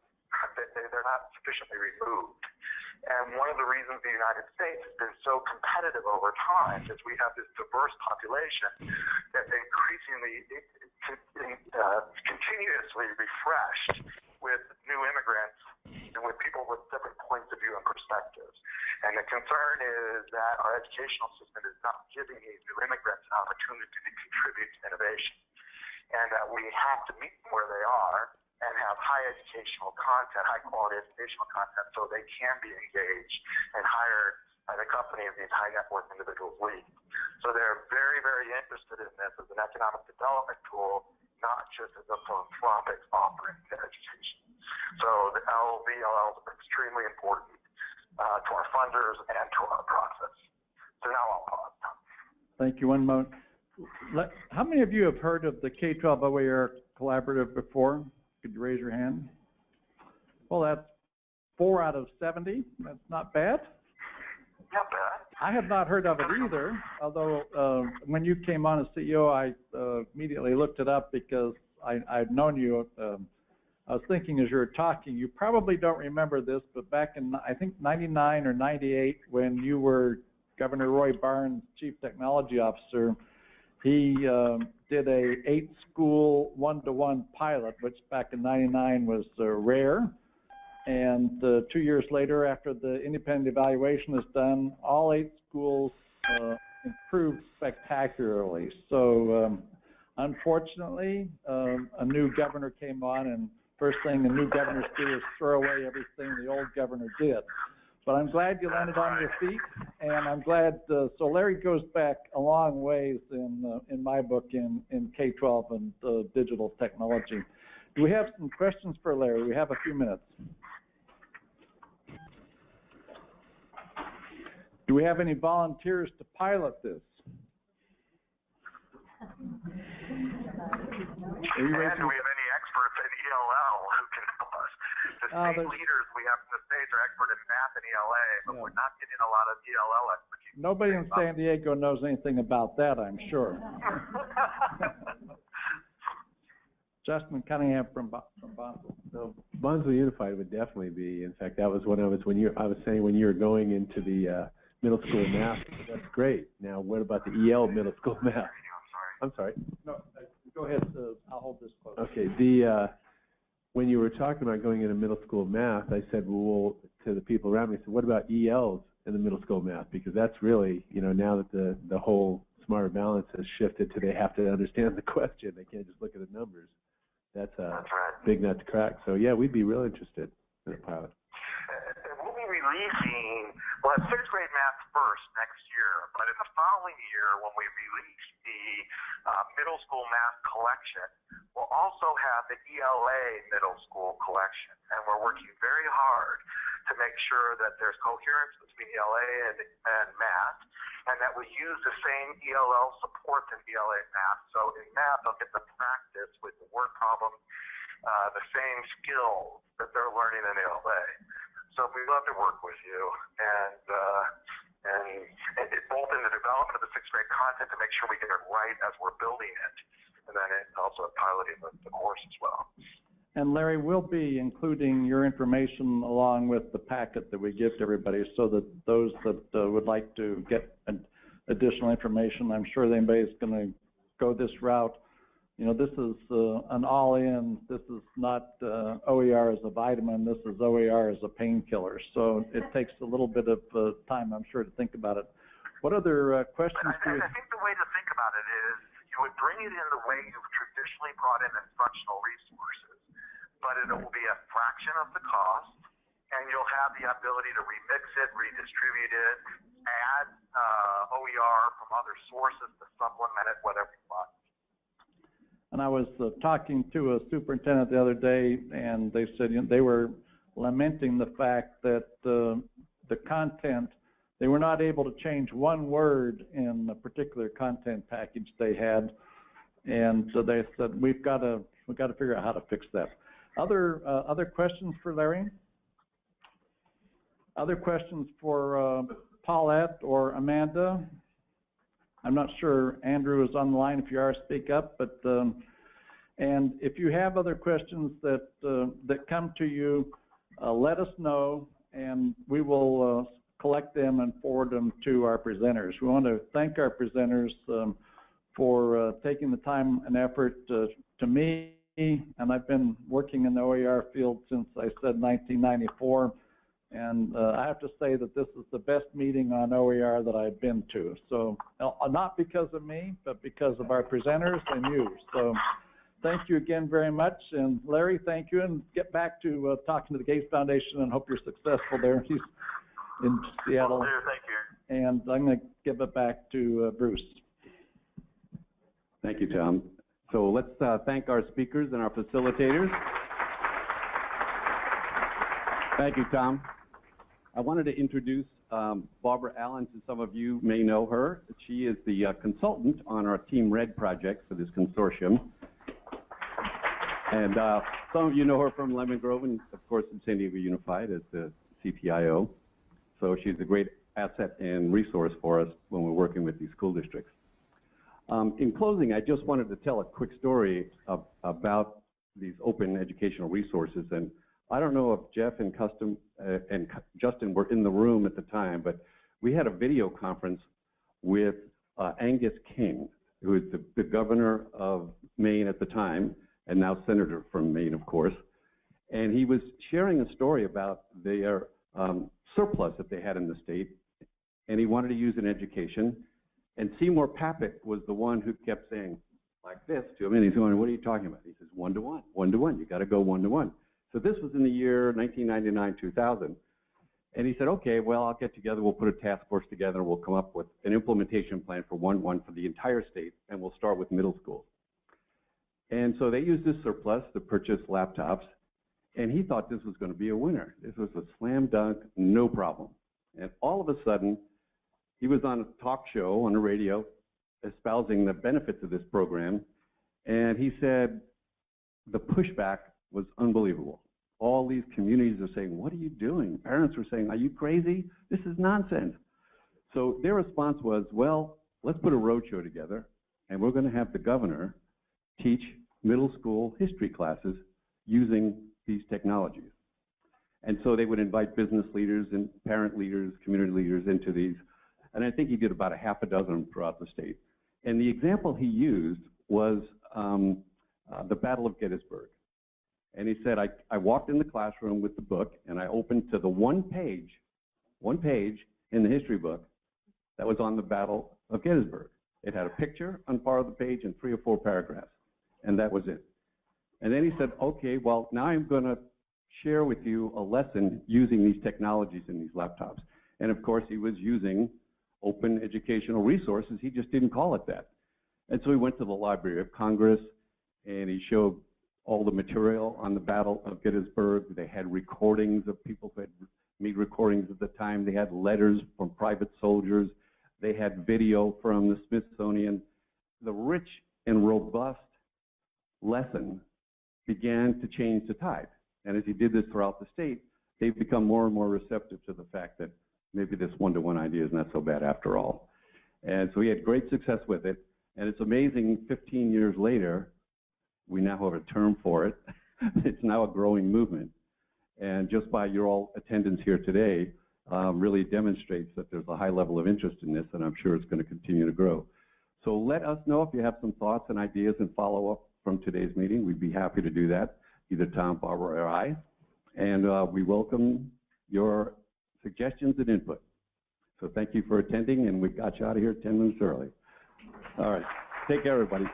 they're not sufficiently removed. And one of the reasons the United States has been so competitive over time is we have this diverse population that's increasingly, continuously refreshed with new immigrants and with people with different points of view and perspectives. And the concern is that our educational system is not giving these new immigrants an opportunity to contribute to innovation, and that we have to meet them where they are and have high educational content, high quality educational content, so they can be engaged and hired by the company of these high net worth individuals lead. So they're very, very interested in this as an economic development tool, not just as a philanthropic offering to education. So the LVLL is extremely important to our funders and to our process. So now I'll pause. Thank you. One moment. How many of you have heard of the K-12 OER collaborative before? Could you raise your hand? Well, that's 4 out of 70. That's not bad. Not bad. I had not heard of it either, although when you came on as CEO, I immediately looked it up because I'd known you. I was thinking as you were talking, you probably don't remember this, but back in, I think, 99 or 98, when you were Governor Roy Barnes' Chief Technology Officer, he did a 8-school one-to-one pilot, which back in 99 was rare. And 2 years later, after the independent evaluation is done, all 8 schools improved spectacularly. So unfortunately, a new governor came on, and first thing the new governors do is throw away everything the old governor did. But I'm glad you landed on your feet, and I'm glad, so Larry goes back a long ways in my book in K-12 and digital technology. Do we have some questions for Larry? We have a few minutes. Do we have any volunteers to pilot this? And do we have any experts in ELL who can help us? The same leaders we have in the States are expert in math and ELA, but we're not getting a lot of ELL expertise. Nobody in San Diego knows anything about that, I'm sure. Justin Cunningham from Bonsall. So Bonsall Unified would definitely be. In fact, that was when I was saying when you were going into the middle school math. That's great. Now, what about the EL middle school math? I'm sorry. No, go ahead. I'll hold this close. Okay. When you were talking about going into middle school math, I said, well, to the people around me, I said, what about ELs in the middle school math? Because that's really, now that the whole smarter balance has shifted to they have to understand the question. They can't just look at the numbers. That's a big nut to crack. So, yeah, we'd be real interested in a pilot. We'll be releasing, we'll have 6th grade math first next year, but in the following year, when we release the middle school math collection, we'll also have the ELA middle school collection. And we're working very hard to make sure that there's coherence between ELA and math, and that we use the same ELL support in ELA math. So in math, they'll get the practice with the word problem, the same skills that they're learning in ELA. So we'd love to work with you, and both in the development of the 6th grade content to make sure we get it right as we're building it, and then also piloting the course as well. And Larry, we'll be including your information along with the packet that we give to everybody, so that those that would like to get additional information, I'm sure anybody's going to go this route. This is an all-in. This is not OER as a vitamin. This is OER as a painkiller. So it takes a little bit of time, I'm sure, to think about it. What other questions do you have? I think the way to think about it is you would bring it in the way you've traditionally brought in instructional resources, but it will be a fraction of the cost, and you'll have the ability to remix it, redistribute it, add OER from other sources to supplement it, whatever you want. And I was talking to a superintendent the other day, and they said they were lamenting the fact that the content, they were not able to change one word in a particular content package they had, and so they said we've got to figure out how to fix that. Other questions for Larry? Other questions for Paulette or Amanda? I'm not sure Andrew is on the line. If you are, speak up. But and if you have other questions that come to you, let us know, and we will collect them and forward them to our presenters. We want to thank our presenters for taking the time and effort to me, and I've been working in the OER field since I said 1994. And I have to say that this is the best meeting on OER that I've been to. So not because of me, but because of our presenters and you. So thank you again very much. And Larry, thank you. And get back to talking to the Gates Foundation, and hope you're successful there. He's in Seattle. Will do, thank you. And I'm going to give it back to Bruce. Thank you, Tom. So let's thank our speakers and our facilitators. Thank you, Tom. I wanted to introduce Barbara Allen, to some of you may know her. She is the consultant on our Team Red project for this consortium. And some of you know her from Lemon Grove and, of course, in San Diego Unified as the CTIO. So she's a great asset and resource for us when we're working with these school districts. In closing, I just wanted to tell a quick story about these open educational resources. And I don't know if Jeff and Justin were in the room at the time, but we had a video conference with Angus King, who is the governor of Maine at the time, and now senator from Maine, of course. And he was sharing a story about their surplus that they had in the state, and he wanted to use it in education. And Seymour Papert was the one who kept saying like this to him, and he's going, what are you talking about? He says, one-to-one, one-to-one, you got to go one-to-one. So this was in the year 1999, 2000. And he said, okay, well, I'll get together, we'll put a task force together, and we'll come up with an implementation plan for one-to-one for the entire state, and we'll start with middle schools. And so they used this surplus to purchase laptops, and he thought this was going to be a winner. This was a slam dunk, no problem. And all of a sudden, he was on a talk show on the radio espousing the benefits of this program, and he said the pushback was unbelievable. All these communities are saying, what are you doing? Parents were saying, are you crazy? This is nonsense. So their response was, well, let's put a roadshow together, and we're going to have the governor teach middle school history classes using these technologies. And so they would invite business leaders and parent leaders, community leaders into these. And I think he did about a half a dozen throughout the state. And the example he used was the Battle of Gettysburg. And he said, I walked in the classroom with the book, and I opened to the one page in the history book that was on the Battle of Gettysburg. It had a picture on part of the page and 3 or 4 paragraphs, and that was it. And then he said, okay, well, now I'm going to share with you a lesson using these technologies in these laptops. And of course, he was using open educational resources. He just didn't call it that. And so he went to the Library of Congress, and he showed all the material on the Battle of Gettysburg. They had recordings of people who had made recordings at the time. They had letters from private soldiers. They had video from the Smithsonian. The rich and robust lesson began to change the tide. And as he did this throughout the state, they've become more and more receptive to the fact that maybe this one-to-one idea is not so bad after all. And so he had great success with it. And it's amazing, 15 years later, we now have a term for it. It's now a growing movement. And just by your all attendance here today really demonstrates that there's a high level of interest in this, and I'm sure it's going to continue to grow. So let us know if you have some thoughts and ideas and follow-up from today's meeting. We'd be happy to do that, either Tom, Barbara, or I. And we welcome your suggestions and input. So thank you for attending, and we got you out of here 10 minutes early. All right. Take care, everybody.